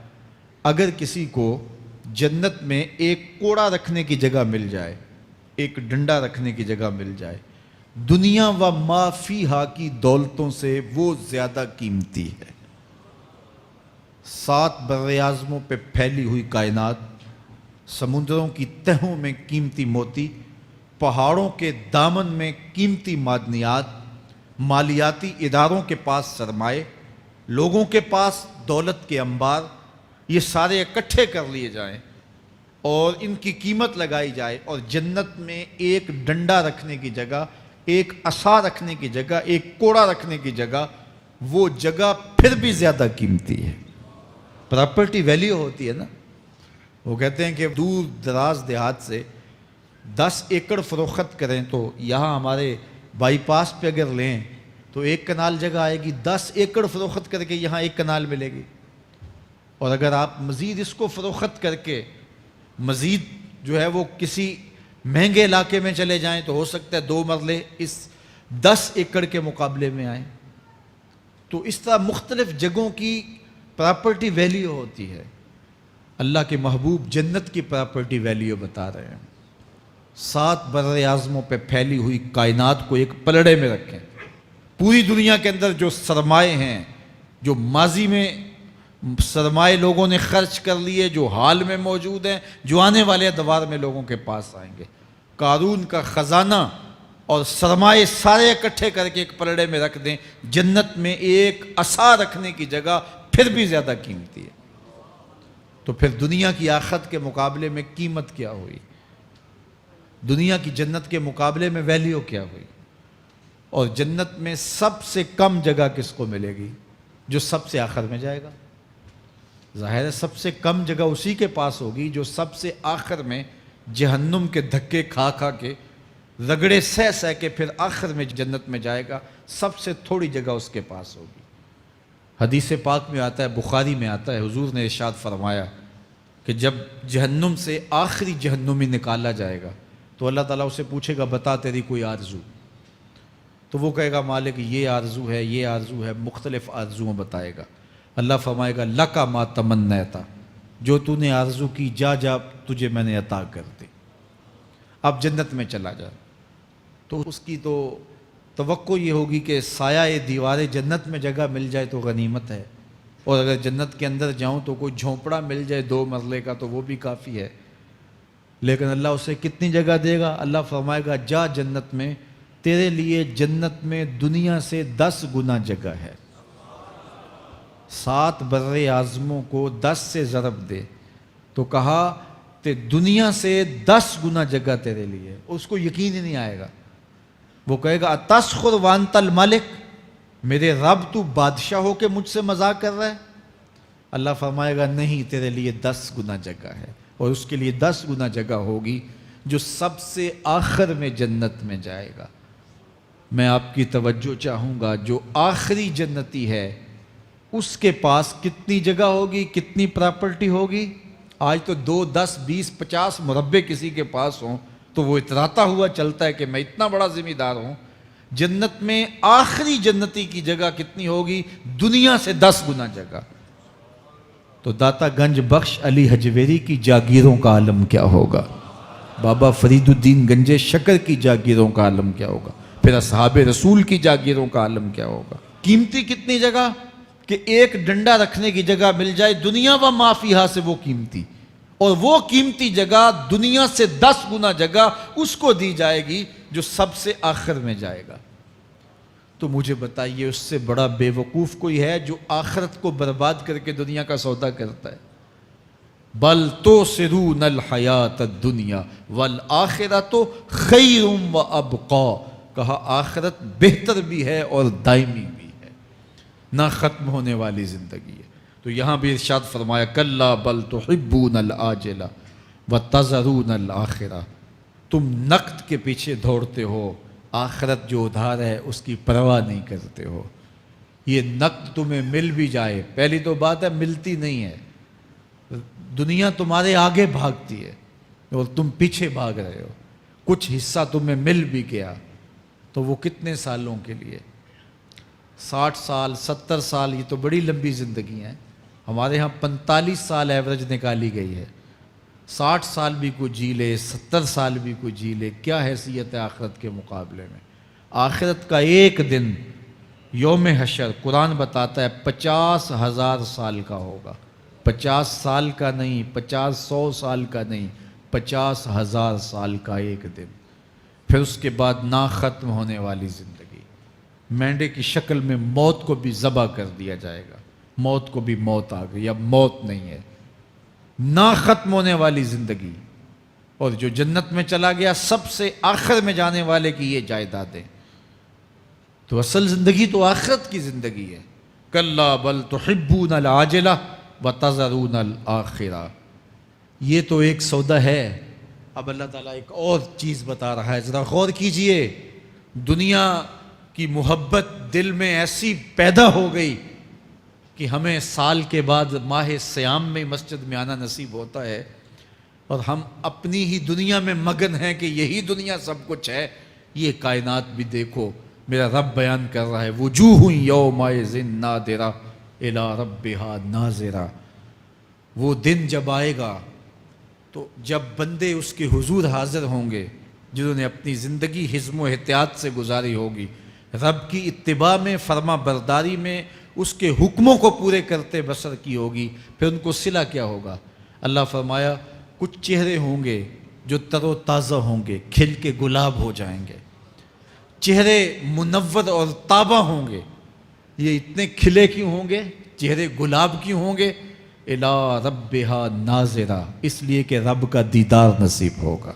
اگر کسی کو جنت میں ایک کوڑا رکھنے کی جگہ مل جائے، ایک ڈنڈا رکھنے کی جگہ مل جائے، دنیا و ما فیہا کی دولتوں سے وہ زیادہ قیمتی ہے۔ 7 براعظموں پہ پھیلی ہوئی کائنات، سمندروں کی تہوں میں قیمتی موتی، پہاڑوں کے دامن میں قیمتی معدنیات، مالیاتی اداروں کے پاس سرمائے، لوگوں کے پاس دولت کے انبار، یہ سارے اکٹھے کر لیے جائیں اور ان کی قیمت لگائی جائے، اور جنت میں ایک ڈنڈا رکھنے کی جگہ، ایک عصا رکھنے کی جگہ، ایک کوڑا رکھنے کی جگہ، وہ جگہ پھر بھی زیادہ قیمتی ہے۔ پراپرٹی ویلیو ہوتی ہے نا، وہ کہتے ہیں کہ دور دراز دیہات سے 10 ایکڑ فروخت کریں تو یہاں ہمارے بائی پاس پہ اگر لیں تو 1 کنال جگہ آئے گی، 10 ایکڑ فروخت کر کے یہاں 1 کنال ملے گی۔ اور اگر آپ مزید اس کو فروخت کر کے مزید جو ہے وہ کسی مہنگے علاقے میں چلے جائیں تو ہو سکتا ہے 2 مرلے اس 10 ایکڑ کے مقابلے میں آئیں۔ تو اس طرح مختلف جگہوں کی پراپرٹی ویلیو ہوتی ہے۔ اللہ کے محبوب جنت کی پراپرٹی ویلیو بتا رہے ہیں۔ 7 براعظموں پہ پھیلی ہوئی کائنات کو ایک پلڑے میں رکھیں، پوری دنیا کے اندر جو سرمائے ہیں، جو ماضی میں سرمائے لوگوں نے خرچ کر لیے، جو حال میں موجود ہیں، جو آنے والے ادوار میں لوگوں کے پاس آئیں گے، قارون کا خزانہ اور سرمائے سارے اکٹھے کر کے ایک پلڑے میں رکھ دیں، جنت میں ایک عصا رکھنے کی جگہ پھر بھی زیادہ قیمتی ہے۔ تو پھر دنیا کی آخرت کے مقابلے میں قیمت کیا ہوئی؟ دنیا کی جنت کے مقابلے میں ویلیو کیا ہوئی؟ اور جنت میں سب سے کم جگہ کس کو ملے گی؟ جو سب سے آخر میں جائے گا۔ ظاہر ہے سب سے کم جگہ اسی کے پاس ہوگی جو سب سے آخر میں جہنم کے دھکے کھا کھا کے، رگڑے سہ سہ کے پھر آخر میں جنت میں جائے گا۔ سب سے تھوڑی جگہ اس کے پاس ہوگی۔ حدیث پاک میں آتا ہے، بخاری میں آتا ہے، حضور نے ارشاد فرمایا کہ جب جہنم سے آخری جہنمی نکالا جائے گا تو اللہ تعالیٰ اسے پوچھے گا، بتا تیری کوئی آرزو؟ تو وہ کہے گا، مالک یہ آرزو ہے، یہ آرزو ہے، مختلف آرزویں بتائے گا۔ اللہ فرمائے گا، لکا ما تمنیتا، جو تو نے آرزو کی جا جا تجھے میں نے عطا کر دی، اب جنت میں چلا جا۔ تو اس کی تو توقع یہ ہوگی کہ سایہ دیوار جنت میں جگہ مل جائے تو غنیمت ہے، اور اگر جنت کے اندر جاؤں تو کوئی جھونپڑا مل جائے 2 مرلے کا تو وہ بھی کافی ہے۔ لیکن اللہ اسے کتنی جگہ دے گا؟ اللہ فرمائے گا، جا جنت میں، تیرے لیے جنت میں دنیا سے 10 گنا جگہ ہے۔ 7 براعظموں کو 10 سے ضرب دے تو کہا کہ دنیا سے 10 گنا جگہ تیرے لیے۔ اس کو یقین ہی نہیں آئے گا، وہ کہے گا، اتسخر وانت الملک، میرے رب تو بادشاہ ہو کے مجھ سے مذاق کر رہا ہے؟ اللہ فرمائے گا، نہیں، تیرے لیے 10 گنا جگہ ہے، اور اس کے لیے 10 گنا جگہ ہوگی جو سب سے آخر میں جنت میں جائے گا۔ میں آپ کی توجہ چاہوں گا، جو آخری جنتی ہے اس کے پاس کتنی جگہ ہوگی، کتنی پراپرٹی ہوگی؟ آج تو 2، 10، 20، 50 مربع کسی کے پاس ہوں تو وہ اتراتا ہوا چلتا ہے کہ میں اتنا بڑا ذمہ دار ہوں۔ جنت میں آخری جنتی کی جگہ کتنی ہوگی؟ دنیا سے 10 گنا جگہ۔ تو داتا گنج بخش علی حجویری کی جاگیروں کا عالم کیا ہوگا؟ بابا فرید الدین گنجے شکر کی جاگیروں کا عالم کیا ہوگا؟ پھر اصحاب رسول کی جاگیروں کا عالم کیا ہوگا؟ قیمتی کتنی جگہ کہ ایک ڈنڈا رکھنے کی جگہ مل جائے، دنیا و ما فیہا سے وہ قیمتی، اور وہ قیمتی جگہ دنیا سے 10 گنا جگہ اس کو دی جائے گی جو سب سے آخر میں جائے گا۔ تو مجھے بتائیے، اس سے بڑا بے وقوف کوئی ہے جو آخرت کو برباد کر کے دنیا کا سودا کرتا ہے؟ بل تؤثرون الحیات الدنیا والآخرۃ خیر وابقیٰ، کہا آخرت بہتر بھی ہے اور دائمی بھی ہے، نہ ختم ہونے والی زندگی ہے۔ تو یہاں بھی ارشاد فرمایا، کلا بل تحبون العاجلہ وتذرون الآخرہ، تم نقد کے پیچھے دوڑتے ہو، آخرت جو ادھار ہے اس کی پرواہ نہیں کرتے ہو۔ یہ نقد تمہیں مل بھی جائے، پہلی تو بات ہے ملتی نہیں ہے، دنیا تمہارے آگے بھاگتی ہے اور تم پیچھے بھاگ رہے ہو۔ کچھ حصہ تمہیں مل بھی گیا تو وہ کتنے سالوں کے لیے؟ 60 سال 70 سال، یہ تو بڑی لمبی زندگی ہیں۔ ہمارے ہاں 45 سال ایوریج نکالی گئی ہے۔ 60 سال بھی کوئی جی لے، 70 سال بھی کوئی جی لے، کیا حیثیت ہے آخرت کے مقابلے میں؟ آخرت کا ایک دن یوم حشر قرآن بتاتا ہے 50,000 سال کا ہوگا۔ 50 سال کا نہیں، 100 سال کا نہیں، 50,000 سال کا ایک دن۔ پھر اس کے بعد نا ختم ہونے والی زندگی، مینڈے کی شکل میں موت کو بھی ذبح کر دیا جائے گا۔ موت کو بھی موت آ گئی، اب موت نہیں ہے، نا ختم ہونے والی زندگی۔ اور جو جنت میں چلا گیا سب سے آخر میں جانے والے کی یہ جائیدادیں۔ تو اصل زندگی تو آخرت کی زندگی ہے۔ کلا بل تحبون العاجلہ وتذرون الآخرہ، یہ تو ایک سودا ہے۔ اب اللہ تعالیٰ ایک اور چیز بتا رہا ہے، ذرا غور کیجئے۔ دنیا کی محبت دل میں ایسی پیدا ہو گئی کہ ہمیں سال کے بعد ماہ سیام میں مسجد میں آنا نصیب ہوتا ہے، اور ہم اپنی ہی دنیا میں مگن ہیں کہ یہی دنیا سب کچھ ہے۔ یہ کائنات بھی دیکھو، میرا رب بیان کر رہا ہے، وجوہ یومئذ ناظرہ الی ربہا ناظرہ۔ وہ دن جب آئے گا تو جب بندے اس کے حضور حاضر ہوں گے، جنہوں نے اپنی زندگی حزم و احتیاط سے گزاری ہوگی، رب کی اتباع میں، فرما برداری میں، اس کے حکموں کو پورے کرتے بسر کی ہوگی، پھر ان کو صلہ کیا ہوگا؟ اللہ فرمایا کچھ چہرے ہوں گے جو تر و تازہ ہوں گے، کھل کے گلاب ہو جائیں گے، چہرے منور اور تابہ ہوں گے۔ یہ اتنے کھلے کیوں ہوں گے؟ چہرے گلاب کیوں ہوں گے؟ الی ربہا ناظرہ، اس لیے کہ رب کا دیدار نصیب ہوگا۔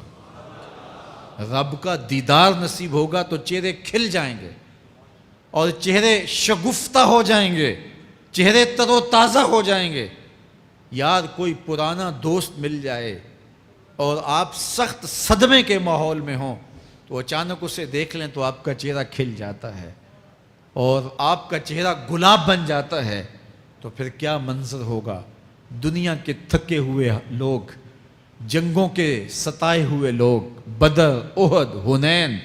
رب کا دیدار نصیب ہوگا تو چہرے کھل جائیں گے اور چہرے شگفتہ ہو جائیں گے، چہرے تر و تازہ ہو جائیں گے۔ یار کوئی پرانا دوست مل جائے اور آپ سخت صدمے کے ماحول میں ہوں تو اچانک اسے دیکھ لیں تو آپ کا چہرہ کھل جاتا ہے اور آپ کا چہرہ گلاب بن جاتا ہے، تو پھر کیا منظر ہوگا؟ دنیا کے تھکے ہوئے لوگ، جنگوں کے ستائے ہوئے لوگ، بدر، احد، حنین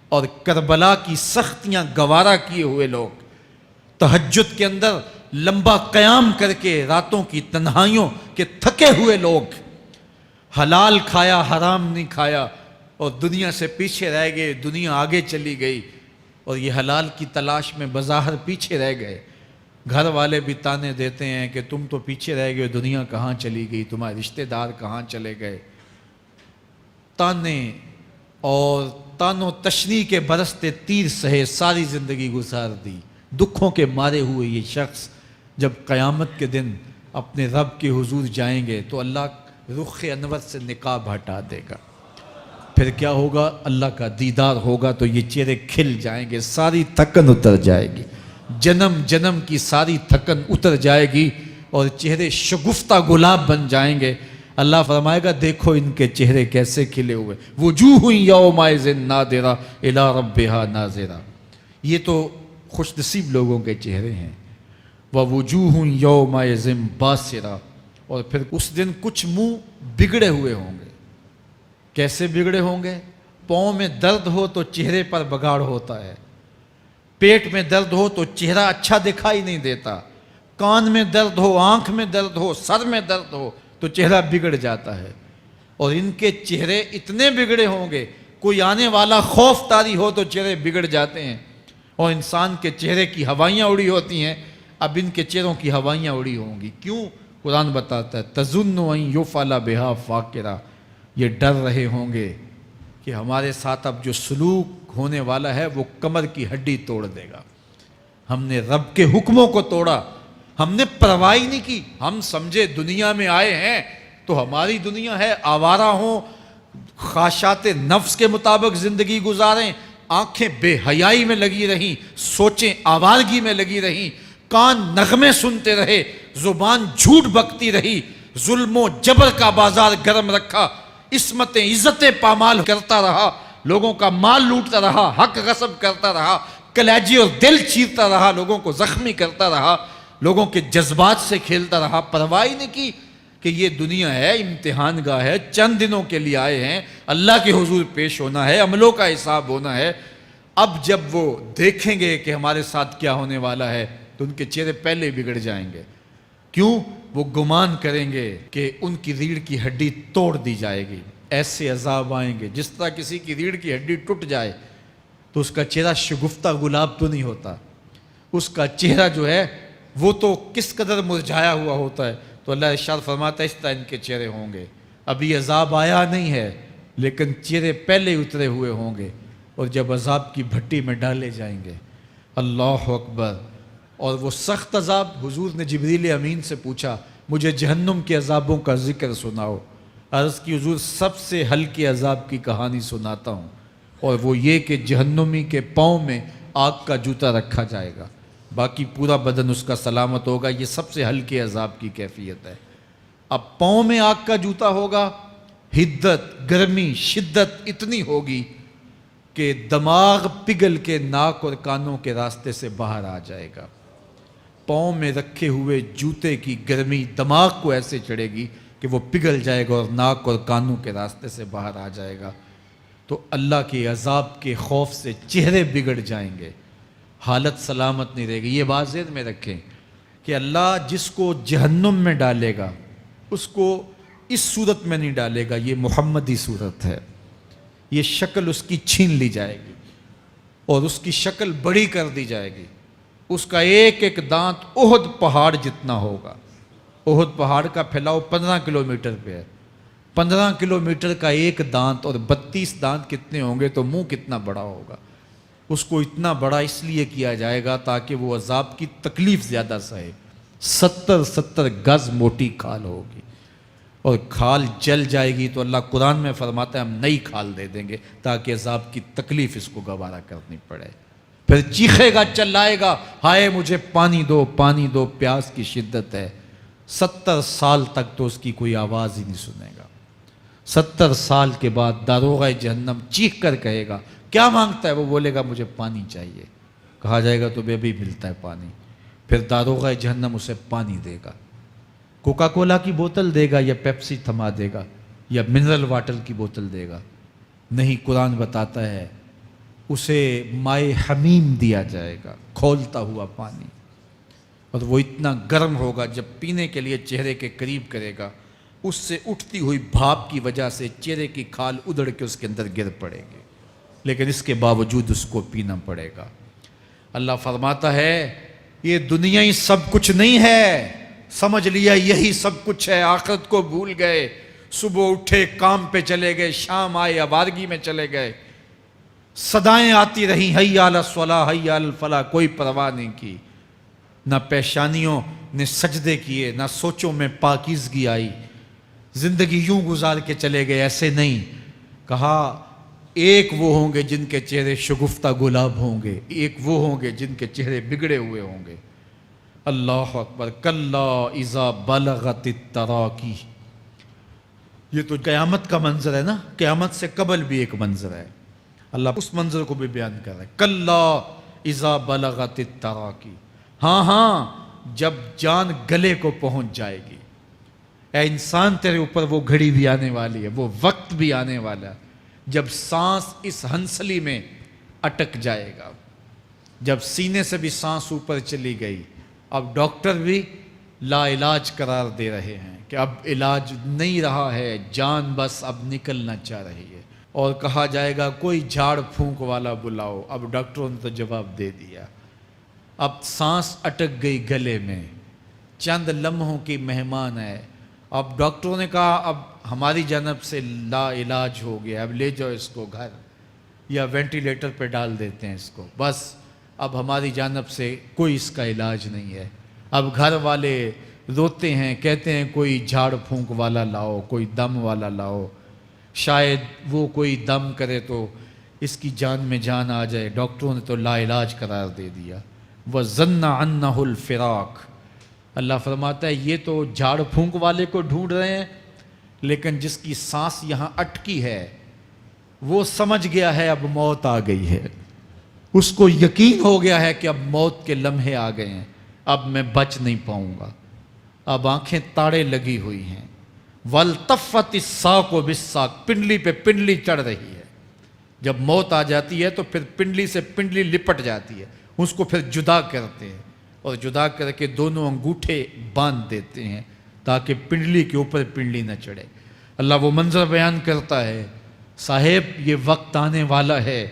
اور کربلا کی سختیاں گوارا کیے ہوئے لوگ، تہجد کے اندر لمبا قیام کر کے راتوں کی تنہائیوں کے تھکے ہوئے لوگ، حلال کھایا حرام نہیں کھایا اور دنیا سے پیچھے رہ گئے، دنیا آگے چلی گئی اور یہ حلال کی تلاش میں بظاہر پیچھے رہ گئے۔ گھر والے بھی تانے دیتے ہیں کہ تم تو پیچھے رہ گئے، دنیا کہاں چلی گئی، تمہارے رشتہ دار کہاں چلے گئے۔ تانے اور تان و تشنی کے برستے تیر سہے ساری زندگی گزار دی۔ دکھوں کے مارے ہوئے یہ شخص جب قیامت کے دن اپنے رب کے حضور جائیں گے تو اللہ رخ انور سے نقاب ہٹا دے گا۔ پھر کیا ہوگا؟ اللہ کا دیدار ہوگا تو یہ چہرے کھل جائیں گے، ساری تھکن اتر جائے گی، جنم جنم کی ساری تھکن اتر جائے گی اور چہرے شگفتہ گلاب بن جائیں گے۔ اللہ فرمائے گا دیکھو ان کے چہرے کیسے کھلے ہوئے، وجوہ یومئذ ناظرہ الی ربہا ناظرہ۔ یہ تو خوش نصیب لوگوں کے چہرے ہیں۔ ووجوہ یومئذ باسرہ، اور پھر اس دن کچھ منہ بگڑے ہوئے ہوں گے۔ کیسے بگڑے ہوں گے؟ پاؤں میں درد ہو تو چہرے پر بگاڑ ہوتا ہے، پیٹ میں درد ہو تو چہرہ اچھا دکھائی نہیں دیتا، کان میں درد ہو، آنکھ میں درد ہو، سر میں درد ہو تو چہرہ بگڑ جاتا ہے۔ اور ان کے چہرے اتنے بگڑے ہوں گے، کوئی آنے والا خوف طاری ہو تو چہرے بگڑ جاتے ہیں۔ اور انسان کے چہرے کی ہوائیاں اڑی ہوتی ہیں، اب ان کے چہروں کی ہوائیاں اڑی ہوں گی۔ کیوں؟ قرآن بتاتا ہے تظن ان یفعل بہا فاقرہ، یہ ڈر رہے ہوں گے کہ ہمارے ساتھ اب جو سلوک ہونے والا ہے وہ کمر کی ہڈی توڑ دے گا۔ ہم نے رب کے حکموں کو توڑا، ہم نے پرواہ نہیں کی، ہم سمجھے دنیا میں آئے ہیں تو ہماری دنیا ہے، آوارہ ہوں، خواہشات نفس کے مطابق زندگی گزاریں، آنکھیں بے حیائی میں لگی رہیں، سوچیں آوارگی میں لگی رہیں، کان نغمے سنتے رہے، زبان جھوٹ بکتی رہی، ظلم و جبر کا بازار گرم رکھا، عصمتیں عزتیں پامال کرتا رہا، لوگوں کا مال لوٹتا رہا، حق غصب کرتا رہا، کلیجے اور دل چیرتا رہا، لوگوں کو زخمی کرتا رہا، لوگوں کے جذبات سے کھیلتا رہا، پرواہ ہی نہیں کی کہ یہ دنیا ہے، امتحان گاہ ہے، چند دنوں کے لیے آئے ہیں، اللہ کے حضور پیش ہونا ہے، عملوں کا حساب ہونا ہے۔ اب جب وہ دیکھیں گے کہ ہمارے ساتھ کیا ہونے والا ہے تو ان کے چہرے پہلے بگڑ جائیں گے۔ کیوں؟ وہ گمان کریں گے کہ ان کی ریڑھ کی ہڈی توڑ دی جائے گی، ایسے عذاب آئیں گے جس طرح کسی کی ریڑھ کی ہڈی ٹوٹ جائے تو اس کا چہرہ شگفتہ گلاب تو نہیں ہوتا، اس کا چہرہ جو ہے وہ تو کس قدر مرجھایا ہوا ہوتا ہے۔ تو اللہ ارشاد فرماتا ہے اس طرح ان کے چہرے ہوں گے۔ ابھی عذاب آیا نہیں ہے لیکن چہرے پہلے اترے ہوئے ہوں گے، اور جب عذاب کی بھٹی میں ڈالے جائیں گے، اللہ اکبر، اور وہ سخت عذاب، حضور نے جبریل امین سے پوچھا مجھے جہنم کے عذابوں کا ذکر سناؤ۔ عرض کی حضور سب سے ہلکے عذاب کی کہانی سناتا ہوں، اور وہ یہ کہ جہنمی کے پاؤں میں آگ کا جوتا رکھا جائے گا، باقی پورا بدن اس کا سلامت ہوگا۔ یہ سب سے ہلکے عذاب کی کیفیت ہے۔ اب پاؤں میں آگ کا جوتا ہوگا، حدت، گرمی، شدت اتنی ہوگی کہ دماغ پگھل کے ناک اور کانوں کے راستے سے باہر آ جائے گا۔ پاؤں میں رکھے ہوئے جوتے کی گرمی دماغ کو ایسے چڑھے گی کہ وہ پگھل جائے گا اور ناک اور کانوں کے راستے سے باہر آ جائے گا۔ تو اللہ کے عذاب کے خوف سے چہرے بگڑ جائیں گے، حالت سلامت نہیں رہے گی۔ یہ بات ذہن میں رکھیں کہ اللہ جس کو جہنم میں ڈالے گا اس کو اس صورت میں نہیں ڈالے گا، یہ محمدی صورت ہے، یہ شکل اس کی چھین لی جائے گی اور اس کی شکل بڑی کر دی جائے گی۔ اس کا ایک ایک دانت احد پہاڑ جتنا ہوگا۔ احد پہاڑ کا پھیلاؤ 15 کلومیٹر پہ ہے، 15 کلومیٹر کا ایک دانت، اور 32 دانت کتنے ہوں گے تو منہ کتنا بڑا ہوگا۔ اس کو اتنا بڑا اس لیے کیا جائے گا تاکہ وہ عذاب کی تکلیف زیادہ سہے۔ 70 گز موٹی کھال ہوگی، اور کھال جل جائے گی تو اللہ قرآن میں فرماتا ہے ہم نئی کھال دے دیں گے تاکہ عذاب کی تکلیف اس کو گوارا کرنی پڑے۔ پھر چیخے گا، چلائے گا، ہائے مجھے پانی دو، پانی دو، پیاس کی شدت ہے۔ 70 سال تک تو اس کی کوئی آواز ہی نہیں سنے گا۔ 70 سال کے بعد داروغہ جہنم چیخ کر کہے گا کیا مانگتا ہے؟ وہ بولے گا مجھے پانی چاہیے۔ کہا جائے گا تو بے بھی ملتا ہے پانی۔ پھر داروغہ جہنم اسے پانی دے گا، کوکا کولا کی بوتل دے گا یا پیپسی تھما دے گا یا منرل واٹر کی بوتل دے گا؟ نہیں، قرآن بتاتا ہے اسے مائے حمیم دیا جائے گا، کھولتا ہوا پانی، اور وہ اتنا گرم ہوگا جب پینے کے لیے چہرے کے قریب کرے گا اس سے اٹھتی ہوئی بھاپ کی وجہ سے چہرے کی کھال ادڑ کے اس کے اندر گر پڑے گی، لیکن اس کے باوجود اس کو پینا پڑے گا۔ اللہ فرماتا ہے یہ دنیا ہی سب کچھ نہیں ہے، سمجھ لیا یہی سب کچھ ہے، آخرت کو بھول گئے، صبح اٹھے کام پہ چلے گئے، شام آئے آوارگی میں چلے گئے، صدائیں آتی رہیں حی علی الصلاح حی علی الفلاح، کوئی پرواہ نہیں کی، نہ پیشانیوں نے سجدے کیے، نہ سوچوں میں پاکیزگی آئی، زندگی یوں گزار کے چلے گئے۔ ایسے نہیں، کہا ایک وہ ہوں گے جن کے چہرے شگفتہ گلاب ہوں گے، ایک وہ ہوں گے جن کے چہرے بگڑے ہوئے ہوں گے۔ اللہ اکبر، کلا اذا بلغت التراقی، یہ تو قیامت کا منظر ہے نا، قیامت سے قبل بھی ایک منظر ہے، اللہ اس منظر کو بھی بیان کر رہا ہے۔ کلا اذا بلغت التراقی، ہاں ہاں جب جان گلے کو پہنچ جائے گی۔ اے انسان تیرے اوپر وہ گھڑی بھی آنے والی ہے، وہ وقت بھی آنے والا ہے جب سانس اس ہنسلی میں اٹک جائے گا، جب سینے سے بھی سانس اوپر چلی گئی، اب ڈاکٹر بھی لا علاج قرار دے رہے ہیں کہ اب علاج نہیں رہا ہے، جان بس اب نکلنا چاہ رہی ہے، اور کہا جائے گا کوئی جھاڑ پھونک والا بلاؤ۔ اب ڈاکٹروں نے تو جواب دے دیا، اب سانس اٹک گئی گلے میں، چند لمحوں کی مہمان ہے۔ اب ڈاکٹروں نے کہا اب ہماری جانب سے لا علاج ہو گیا، اب لے جاؤ اس کو گھر یا وینٹیلیٹر پہ ڈال دیتے ہیں اس کو، بس اب ہماری جانب سے کوئی اس کا علاج نہیں ہے۔ اب گھر والے روتے ہیں، کہتے ہیں کوئی جھاڑ پھونک والا لاؤ، کوئی دم والا لاؤ، شاید وہ کوئی دم کرے تو اس کی جان میں جان آ جائے۔ ڈاکٹروں نے تو لا علاج قرار دے دیا۔ وَظَنَّ عَنَّهُ الْفِرَاقُ، اللہ فرماتا ہے یہ تو جھاڑ پھونک والے کو ڈھونڈ رہے ہیں، لیکن جس کی سانس یہاں اٹکی ہے وہ سمجھ گیا ہے اب موت آ گئی ہے، اس کو یقین ہو گیا ہے کہ اب موت کے لمحے آ گئے ہیں، اب میں بچ نہیں پاؤں گا، اب آنکھیں تاڑے لگی ہوئی ہیں، وَالْتَفَّتِ السَّاقُ بِالسَّاقِ، پنڈلی پہ پنڈلی چڑھ رہی ہے۔ جب موت آ جاتی ہے تو پھر پنڈلی سے پنڈلی لپٹ جاتی ہے، اس کو پھر جدا کرتے ہیں اور جدا کر کے دونوں انگوٹھے باندھ دیتے ہیں تاکہ پنڈلی کے اوپر پنڈلی نہ چڑھے۔ اللہ وہ منظر بیان کرتا ہے، صاحب یہ وقت آنے والا ہے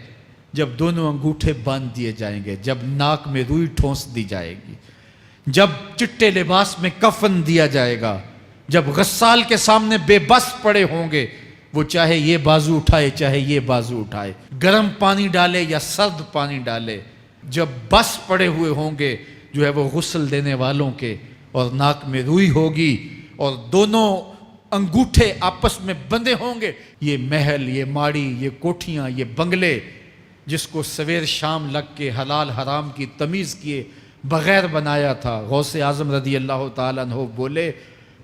جب دونوں انگوٹھے باندھ دیے جائیں گے، جب ناک میں روئی ٹھونس دی جائے گی، جب چٹے لباس میں کفن دیا جائے گا، جب غسال کے سامنے بے بس پڑے ہوں گے، وہ چاہے یہ بازو اٹھائے چاہے یہ بازو اٹھائے، گرم پانی ڈالے یا سرد پانی ڈالے، جب بس پڑے ہوئے ہوں گے جو ہے وہ غسل دینے والوں کے، اور ناک میں روئی ہوگی اور دونوں انگوٹھے آپس میں بندھے ہوں گے، یہ محل، یہ ماڑی، یہ کوٹھیاں، یہ بنگلے جس کو سویر شام لگ کے حلال حرام کی تمیز کیے بغیر بنایا تھا، غوث اعظم رضی اللہ تعالیٰ عنہ بولے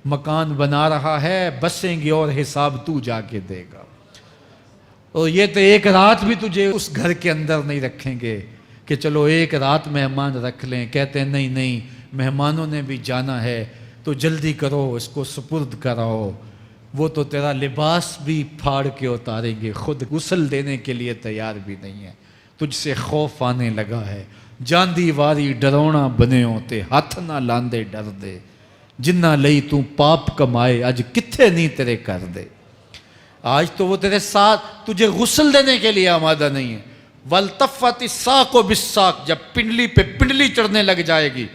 مکان بنا رہا ہے، بسیں گے اور حساب تو جا کے دے گا، اور یہ تو ایک رات بھی تجھے اس گھر کے اندر نہیں رکھیں گے کہ چلو ایک رات مہمان رکھ لیں، کہتے ہیں نہیں نہیں مہمانوں نے بھی جانا ہے تو جلدی کرو اس کو سپرد کراؤ، وہ تو تیرا لباس بھی پھاڑ کے اتاریں گے، خود غسل دینے کے لیے تیار بھی نہیں ہے، تجھ سے خوف آنے لگا ہے، جاندی واری ڈرونا بنے ہوتے ہاتھ نہ لاندے ڈر دے، جنہ لئی تو پاپ کمائے اج کتھے نہیں تیرے کر دے۔ آج تو وہ تیرے ساتھ تجھے غسل دینے کے لیے آمادہ نہیں ہے۔ وَالْتَفَّتِ السَّاقُ بِالسَّاقِ، جب پنڈلی پہ پنڈلی چڑھنے لگ جائے گی،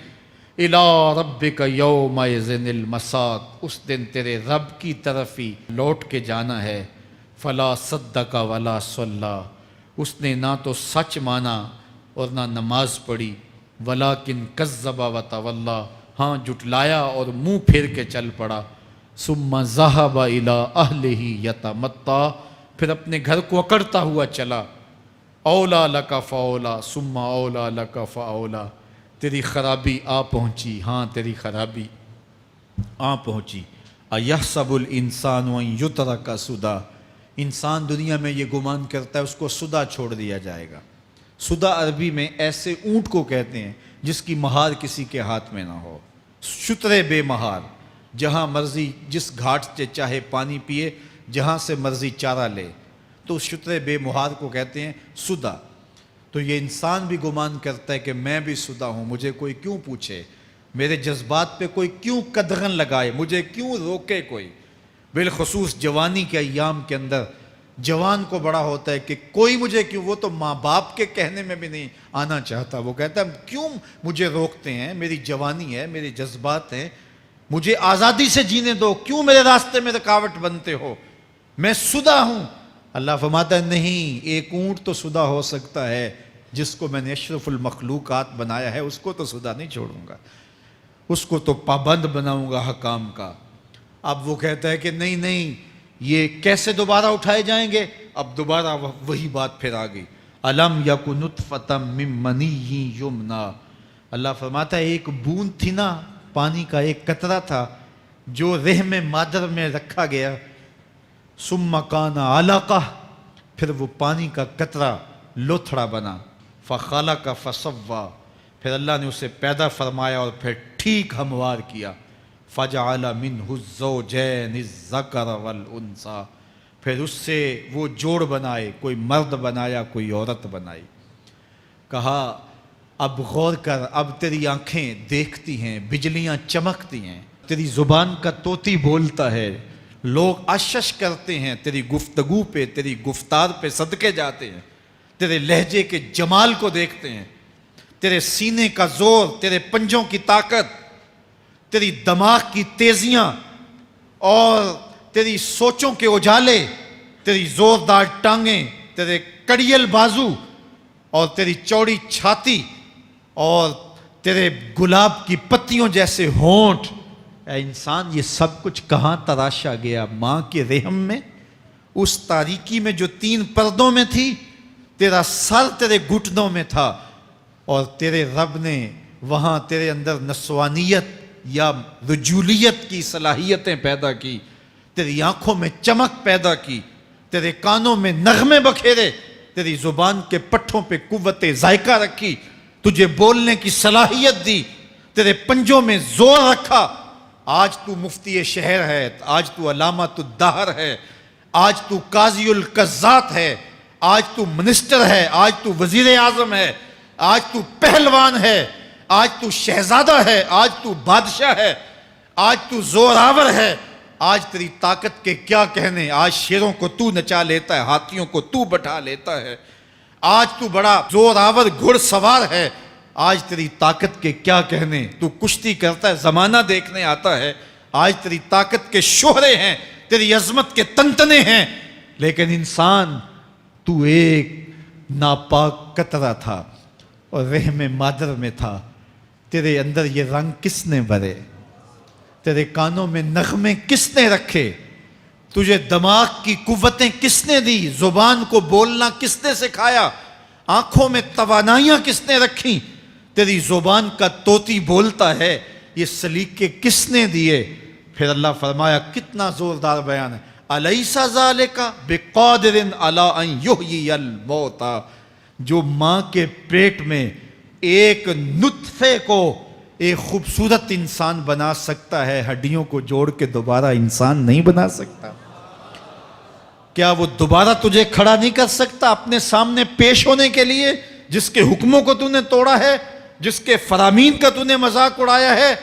إِلَىٰ رَبِّكَ يَوْمَئِذٍ الْمَسَاقُ، اس دن تیرے رب کی طرف ہی لوٹ کے جانا ہے۔ فَلَا صَدَّقَ وَلَا صَلَّىٰ، اس نے نہ تو سچ مانا اور نہ نماز پڑھی، وَلَٰكِنْ كَذَّبَ وَتَوَلَّىٰ، ہاں جھٹلایا اور منہ پھیر کے چل پڑا۔ ثُمَّ ذَهَبَ إِلَىٰ أَهْلِهِ يَتَمَطَّىٰ، پھر اپنے گھر کو اکڑتا ہوا چلا۔ اولا لک فاولا ثم اولا لک فاولا، تیری خرابی آ پہنچی، ہاں تیری خرابی آ پہنچی۔ ایحسب الانسان ان یترک سدی، انسان دنیا میں یہ گمان کرتا ہے اس کو سدا چھوڑ دیا جائے گا۔ سدا عربی میں ایسے اونٹ کو کہتے ہیں جس کی مہار کسی کے ہاتھ میں نہ ہو، شترے بے مہار، جہاں مرضی جس گھاٹ سے چاہے پانی پیے، جہاں سے مرضی چارہ لے، تو شترے بے مہار کو کہتے ہیں سدا۔ تو یہ انسان بھی گمان کرتا ہے کہ میں بھی سدا ہوں، مجھے کوئی کیوں پوچھے، میرے جذبات پہ کوئی کیوں قدغن لگائے، مجھے کیوں روکے کوئی۔ بالخصوص جوانی کے ایام کے اندر جوان کو بڑا ہوتا ہے کہ کوئی مجھے کیوں، وہ تو ماں باپ کے کہنے میں بھی نہیں آنا چاہتا، وہ کہتا ہے کیوں مجھے روکتے ہیں، میری جوانی ہے، میرے جذبات ہیں، مجھے آزادی سے جینے دو، کیوں میرے راستے میں رکاوٹ بنتے ہو، میں سدا ہوں۔ اللہ فرماتا ہے نہیں، ایک اونٹ تو سدا ہو سکتا ہے، جس کو میں نے اشرف المخلوقات بنایا ہے اس کو تو سدا نہیں چھوڑوں گا، اس کو تو پابند بناؤں گا حکام کا۔ اب وہ کہتا ہے کہ نہیں نہیں، یہ کیسے دوبارہ اٹھائے جائیں گے؟ اب دوبارہ وہی بات پھر آ گئی، الم یک نطفۃ من منی یمنی، اللہ فرماتا ہے ایک بوند تھی نا، پانی کا ایک قطرہ تھا جو رحم مادر میں رکھا گیا، ثم کان علقہ، پھر وہ پانی کا قطرہ لوتھڑا بنا، فخلق فسوی، پھر اللہ نے اسے پیدا فرمایا اور پھر ٹھیک ہموار کیا، فجعل منہ الزوجین الذکر والانثی، پھر اس سے وہ جوڑ بنائے، کوئی مرد بنایا کوئی عورت بنائی۔ کہا اب غور کر، اب تیری آنکھیں دیکھتی ہیں، بجلیاں چمکتی ہیں، تیری زبان کا طوطی بولتا ہے، لوگ اشش کرتے ہیں تیری گفتگو پہ، تیری گفتار پہ صدقے جاتے ہیں، تیرے لہجے کے جمال کو دیکھتے ہیں، تیرے سینے کا زور، تیرے پنجوں کی طاقت، تیری دماغ کی تیزیاں اور تیری سوچوں کے اجالے، تیری زوردار ٹانگیں، تیرے کڑیل بازو اور تیری چوڑی چھاتی اور تیرے گلاب کی پتیوں جیسے ہونٹ، اے انسان یہ سب کچھ کہاں تراشا گیا؟ ماں کے رحم میں، اس تاریکی میں جو 3 پردوں میں تھی، تیرا سر تیرے گھٹنوں میں تھا، اور تیرے رب نے وہاں تیرے اندر نسوانیت یا رجولیت کی صلاحیتیں پیدا کی، تیری آنکھوں میں چمک پیدا کی، تیرے کانوں میں نغمے بکھیرے، تیری زبان کے پٹھوں پہ قوت ذائقہ رکھی، تجھے بولنے کی صلاحیت دی، تیرے پنجوں میں زور رکھا۔ آج تو مفتی شہر ہے، آج تو علامۃ الدہر ہے، آج تو قاضی القضات ہے، آج تو منسٹر ہے، آج تو وزیر اعظم ہے، آج تو پہلوان ہے، آج تو شہزادہ ہے، آج تو بادشاہ ہے، آج تو زوراور ہے۔ آج تیری طاقت کے کیا کہنے، آج شیروں کو تو نچا لیتا ہے، ہاتھیوں کو تو بٹھا لیتا ہے، آج تو بڑا زوراور گھڑ سوار ہے، آج تیری طاقت کے کیا کہنے، تو کشتی کرتا ہے، زمانہ دیکھنے آتا ہے، آج تیری طاقت کے شوہرے ہیں، تیری عظمت کے تنتنے ہیں، لیکن انسان تو ایک ناپاک قطرہ تھا اور رحم مادر میں تھا۔ تیرے اندر یہ رنگ کس نے بھرے، تیرے کانوں میں نغمے کس نے رکھے، تجھے دماغ کی قوتیں کس نے دی، زبان کو بولنا کس نے سکھایا، آنکھوں میں توانائیاں کس نے رکھیں، تیری زبان کا طوطی بولتا ہے، یہ سلیقے کس نے دیے؟ پھر اللہ فرمایا، کتنا زوردار بیان ہے، الیس ذالک بقادر علی ان یحیی الموتیٰ، جو ماں کے پیٹ میں ایک نطفے کو ایک خوبصورت انسان بنا سکتا ہے، ہڈیوں کو جوڑ کے دوبارہ انسان نہیں بنا سکتا؟ کیا وہ دوبارہ تجھے کھڑا نہیں کر سکتا اپنے سامنے پیش ہونے کے لیے، جس کے حکموں کو تو نے توڑا ہے، جس کے فرامین کا تو نے مذاق اڑایا ہے؟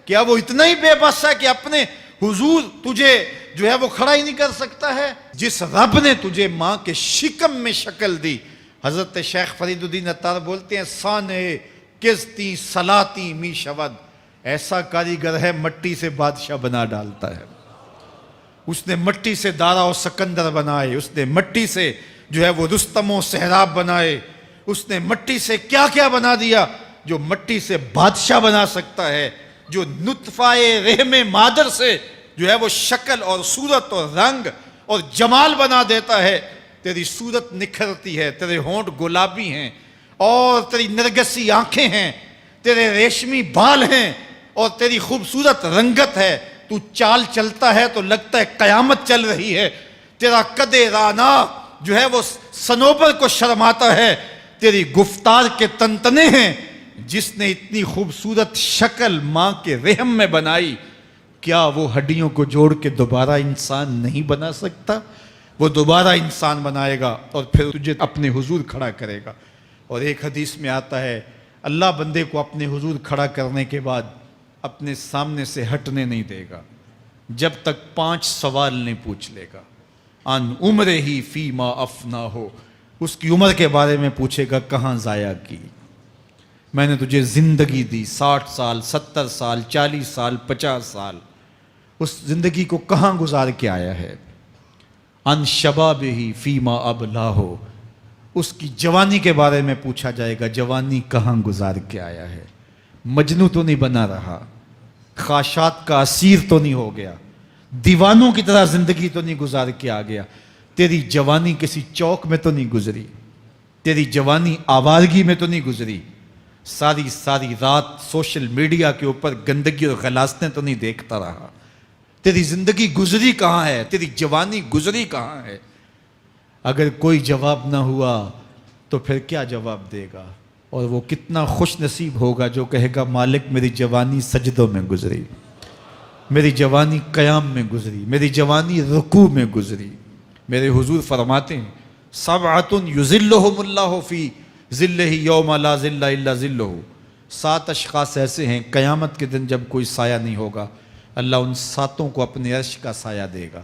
کیا وہ اتنا ہی بے بس ہے کہ اپنے حضور تجھے جو ہے وہ کھڑا ہی نہیں کر سکتا ہے؟ جس رب نے تجھے ماں کے شکم میں شکل دی، حضرت شیخ فرید الدین عطار بولتے ہیں، سانے کزتی سلاتی می شود، ایسا کاریگر ہے مٹی سے بادشاہ بنا ڈالتا ہے۔ اس نے مٹی سے دارا و سکندر بنائے، اس نے مٹی سے جو ہے وہ رستم و سہراب بنائے، اس نے مٹی سے کیا کیا بنا دیا، جو مٹی سے بادشاہ بنا سکتا ہے، جو نطفہ رحم مادر سے جو ہے وہ شکل اور صورت اور رنگ اور جمال بنا دیتا ہے۔ تیری صورت نکھرتی ہے، تیرے ہونٹ گلابی ہیں اور تیری نرگسی آنکھیں ہیں، تیرے ریشمی بال ہیں اور تیری خوبصورت رنگت ہے، تو چال چلتا ہے تو لگتا ہے قیامت چل رہی ہے، تیرا قد رانا جو ہے وہ صنوبر کو شرماتا ہے، تیری گفتار کے تنتنے ہیں۔ جس نے اتنی خوبصورت شکل ماں کے رحم میں بنائی، کیا وہ ہڈیوں کو جوڑ کے دوبارہ انسان نہیں بنا سکتا؟ وہ دوبارہ انسان بنائے گا اور پھر تجھے اپنے حضور کھڑا کرے گا۔ اور ایک حدیث میں آتا ہے، اللہ بندے کو اپنے حضور کھڑا کرنے کے بعد اپنے سامنے سے ہٹنے نہیں دے گا جب تک 5 سوال نہیں پوچھ لے گا۔ ان عمرہ ہی فیما افنا ہو، اس کی عمر کے بارے میں پوچھے گا، کہاں ضائع کی؟ میں نے تجھے زندگی دی، 60 سال 70 سال 40 سال 50 سال، اس زندگی کو کہاں گزار کے آیا ہے؟ ان شبابہ ہی فیما ابلا ہو، اس کی جوانی کے بارے میں پوچھا جائے گا، جوانی کہاں گزار کے آیا ہے؟ مجنوں تو نہیں بنا رہا، خواہشات کا اسیر تو نہیں ہو گیا، دیوانوں کی طرح زندگی تو نہیں گزار کے آ گیا؟ تیری جوانی کسی چوک میں تو نہیں گزری، تیری جوانی آوارگی میں تو نہیں گزری، ساری رات سوشل میڈیا کے اوپر گندگی اور غلاظتیں تو نہیں دیکھتا رہا؟ تیری زندگی گزری کہاں ہے؟ تیری جوانی گزری کہاں ہے؟ اگر کوئی جواب نہ ہوا تو پھر کیا جواب دے گا؟ اور وہ کتنا خوش نصیب ہوگا جو کہے گا، مالک میری جوانی سجدوں میں گزری، میری جوانی قیام میں گزری، میری جوانی رکوع میں گزری۔ میرے حضور فرماتے ہیں، سبعۃ یظلھم اللہ فی ظلہ یوم لا ظل الا ظلہ، 7 اشخاص ایسے ہیں قیامت کے دن جب کوئی سایہ نہیں ہوگا، اللہ ان 7 کو اپنے عرش کا سایہ دے گا۔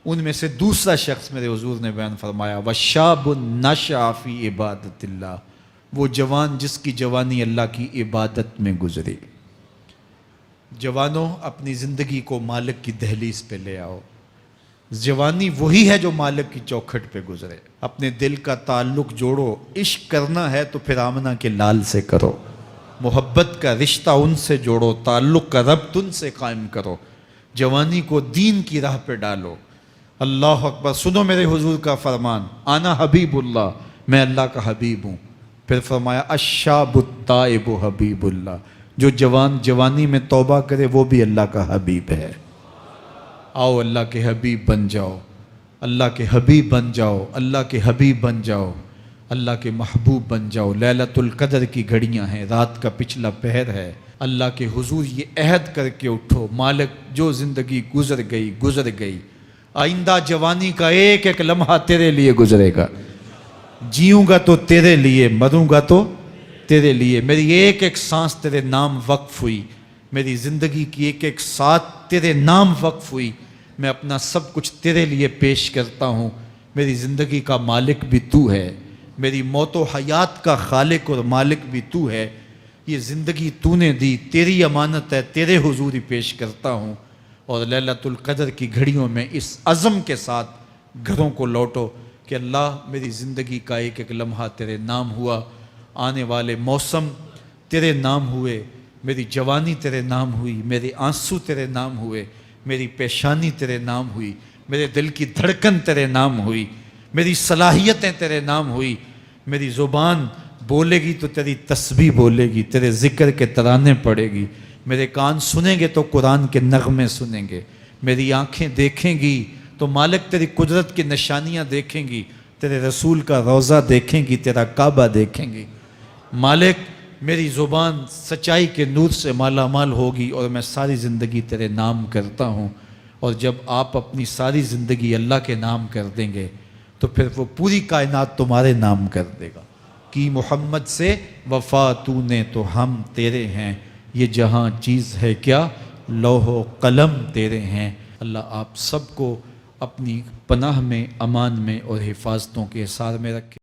ان میں سے دوسرا شخص میرے حضور نے بیان فرمایا، وشاب نشأ فی عبادت اللہ، وہ جوان جس کی جوانی اللہ کی عبادت میں گزری۔ جوانوں، اپنی زندگی کو مالک کی دہلیز پہ لے آؤ۔ جوانی وہی ہے جو مالک کی چوکھٹ پہ گزرے۔ اپنے دل کا تعلق جوڑو، عشق کرنا ہے تو پھر آمنہ کے لال سے کرو، محبت کا رشتہ ان سے جوڑو، تعلق کا ربط ان سے قائم کرو، جوانی کو دین کی راہ پہ ڈالو۔ اللہ اکبر، سنو میرے حضور کا فرمان، انا حبیب اللہ، میں اللہ کا حبیب ہوں۔ پھر فرمایا، الشاب التائب حبیب اللہ، جو جوان جوانی میں توبہ کرے وہ بھی اللہ کا حبیب ہے۔ آؤ اللہ کے حبیب بن جاؤ، اللہ کے حبیب بن جاؤ، اللہ کے حبیب بن جاؤ، اللہ کے محبوب بن جاؤ۔ لیلۃ القدر کی گھڑیاں ہیں، رات کا پچھلا پہر ہے۔ اللہ کے حضور یہ عہد کر کے اٹھو، مالک جو زندگی گزر گئی، آئندہ جوانی کا ایک ایک لمحہ تیرے لیے گزرے گا۔ جیوں گا تو تیرے لیے، مروں گا تو تیرے لیے۔ میری ایک ایک سانس تیرے نام وقف ہوئی، میری زندگی کی ایک ایک ساتھ تیرے نام وقف ہوئی۔ میں اپنا سب کچھ تیرے لیے پیش کرتا ہوں۔ میری زندگی کا مالک بھی تو ہے، میری موت و حیات کا خالق اور مالک بھی تو ہے۔ یہ زندگی تو نے دی، تیری امانت ہے، تیرے حضور ہی پیش کرتا ہوں۔ اور لیلۃ القدر کی گھڑیوں میں اس عزم کے ساتھ گھروں کو لوٹو کہ اللہ میری زندگی کا ایک ایک لمحہ تیرے نام ہوا، آنے والے موسم تیرے نام ہوئے، میری جوانی تیرے نام ہوئی، میرے آنسو تیرے نام ہوئے، میری پیشانی تیرے نام ہوئی، میرے دل کی دھڑکن تیرے نام ہوئی، میری صلاحیتیں تیرے نام ہوئی۔ میری زبان بولے گی تو تیری تسبیح بولے گی، تیرے ذکر کے ترانے پڑے گی، میرے کان سنیں گے تو قرآن کے نغمے سنیں گے، میری آنکھیں دیکھیں گی تو مالک تیری قدرت کی نشانیاں دیکھیں گی، تیرے رسول کا روضہ دیکھیں گی، تیرا کعبہ دیکھیں گی۔ مالک میری زبان سچائی کے نور سے مالا مال ہوگی اور میں ساری زندگی تیرے نام کرتا ہوں۔ اور جب آپ اپنی ساری زندگی اللہ کے نام کر دیں گے تو پھر وہ پوری کائنات تمہارے نام کر دے گا۔ کی محمد سے وفا تو نے تو ہم تیرے ہیں، یہ جہاں چیز ہے کیا لوح و قلم تیرے ہیں۔ اللہ آپ سب کو اپنی پناہ میں، امان میں اور حفاظتوں کے حصار میں رکھے۔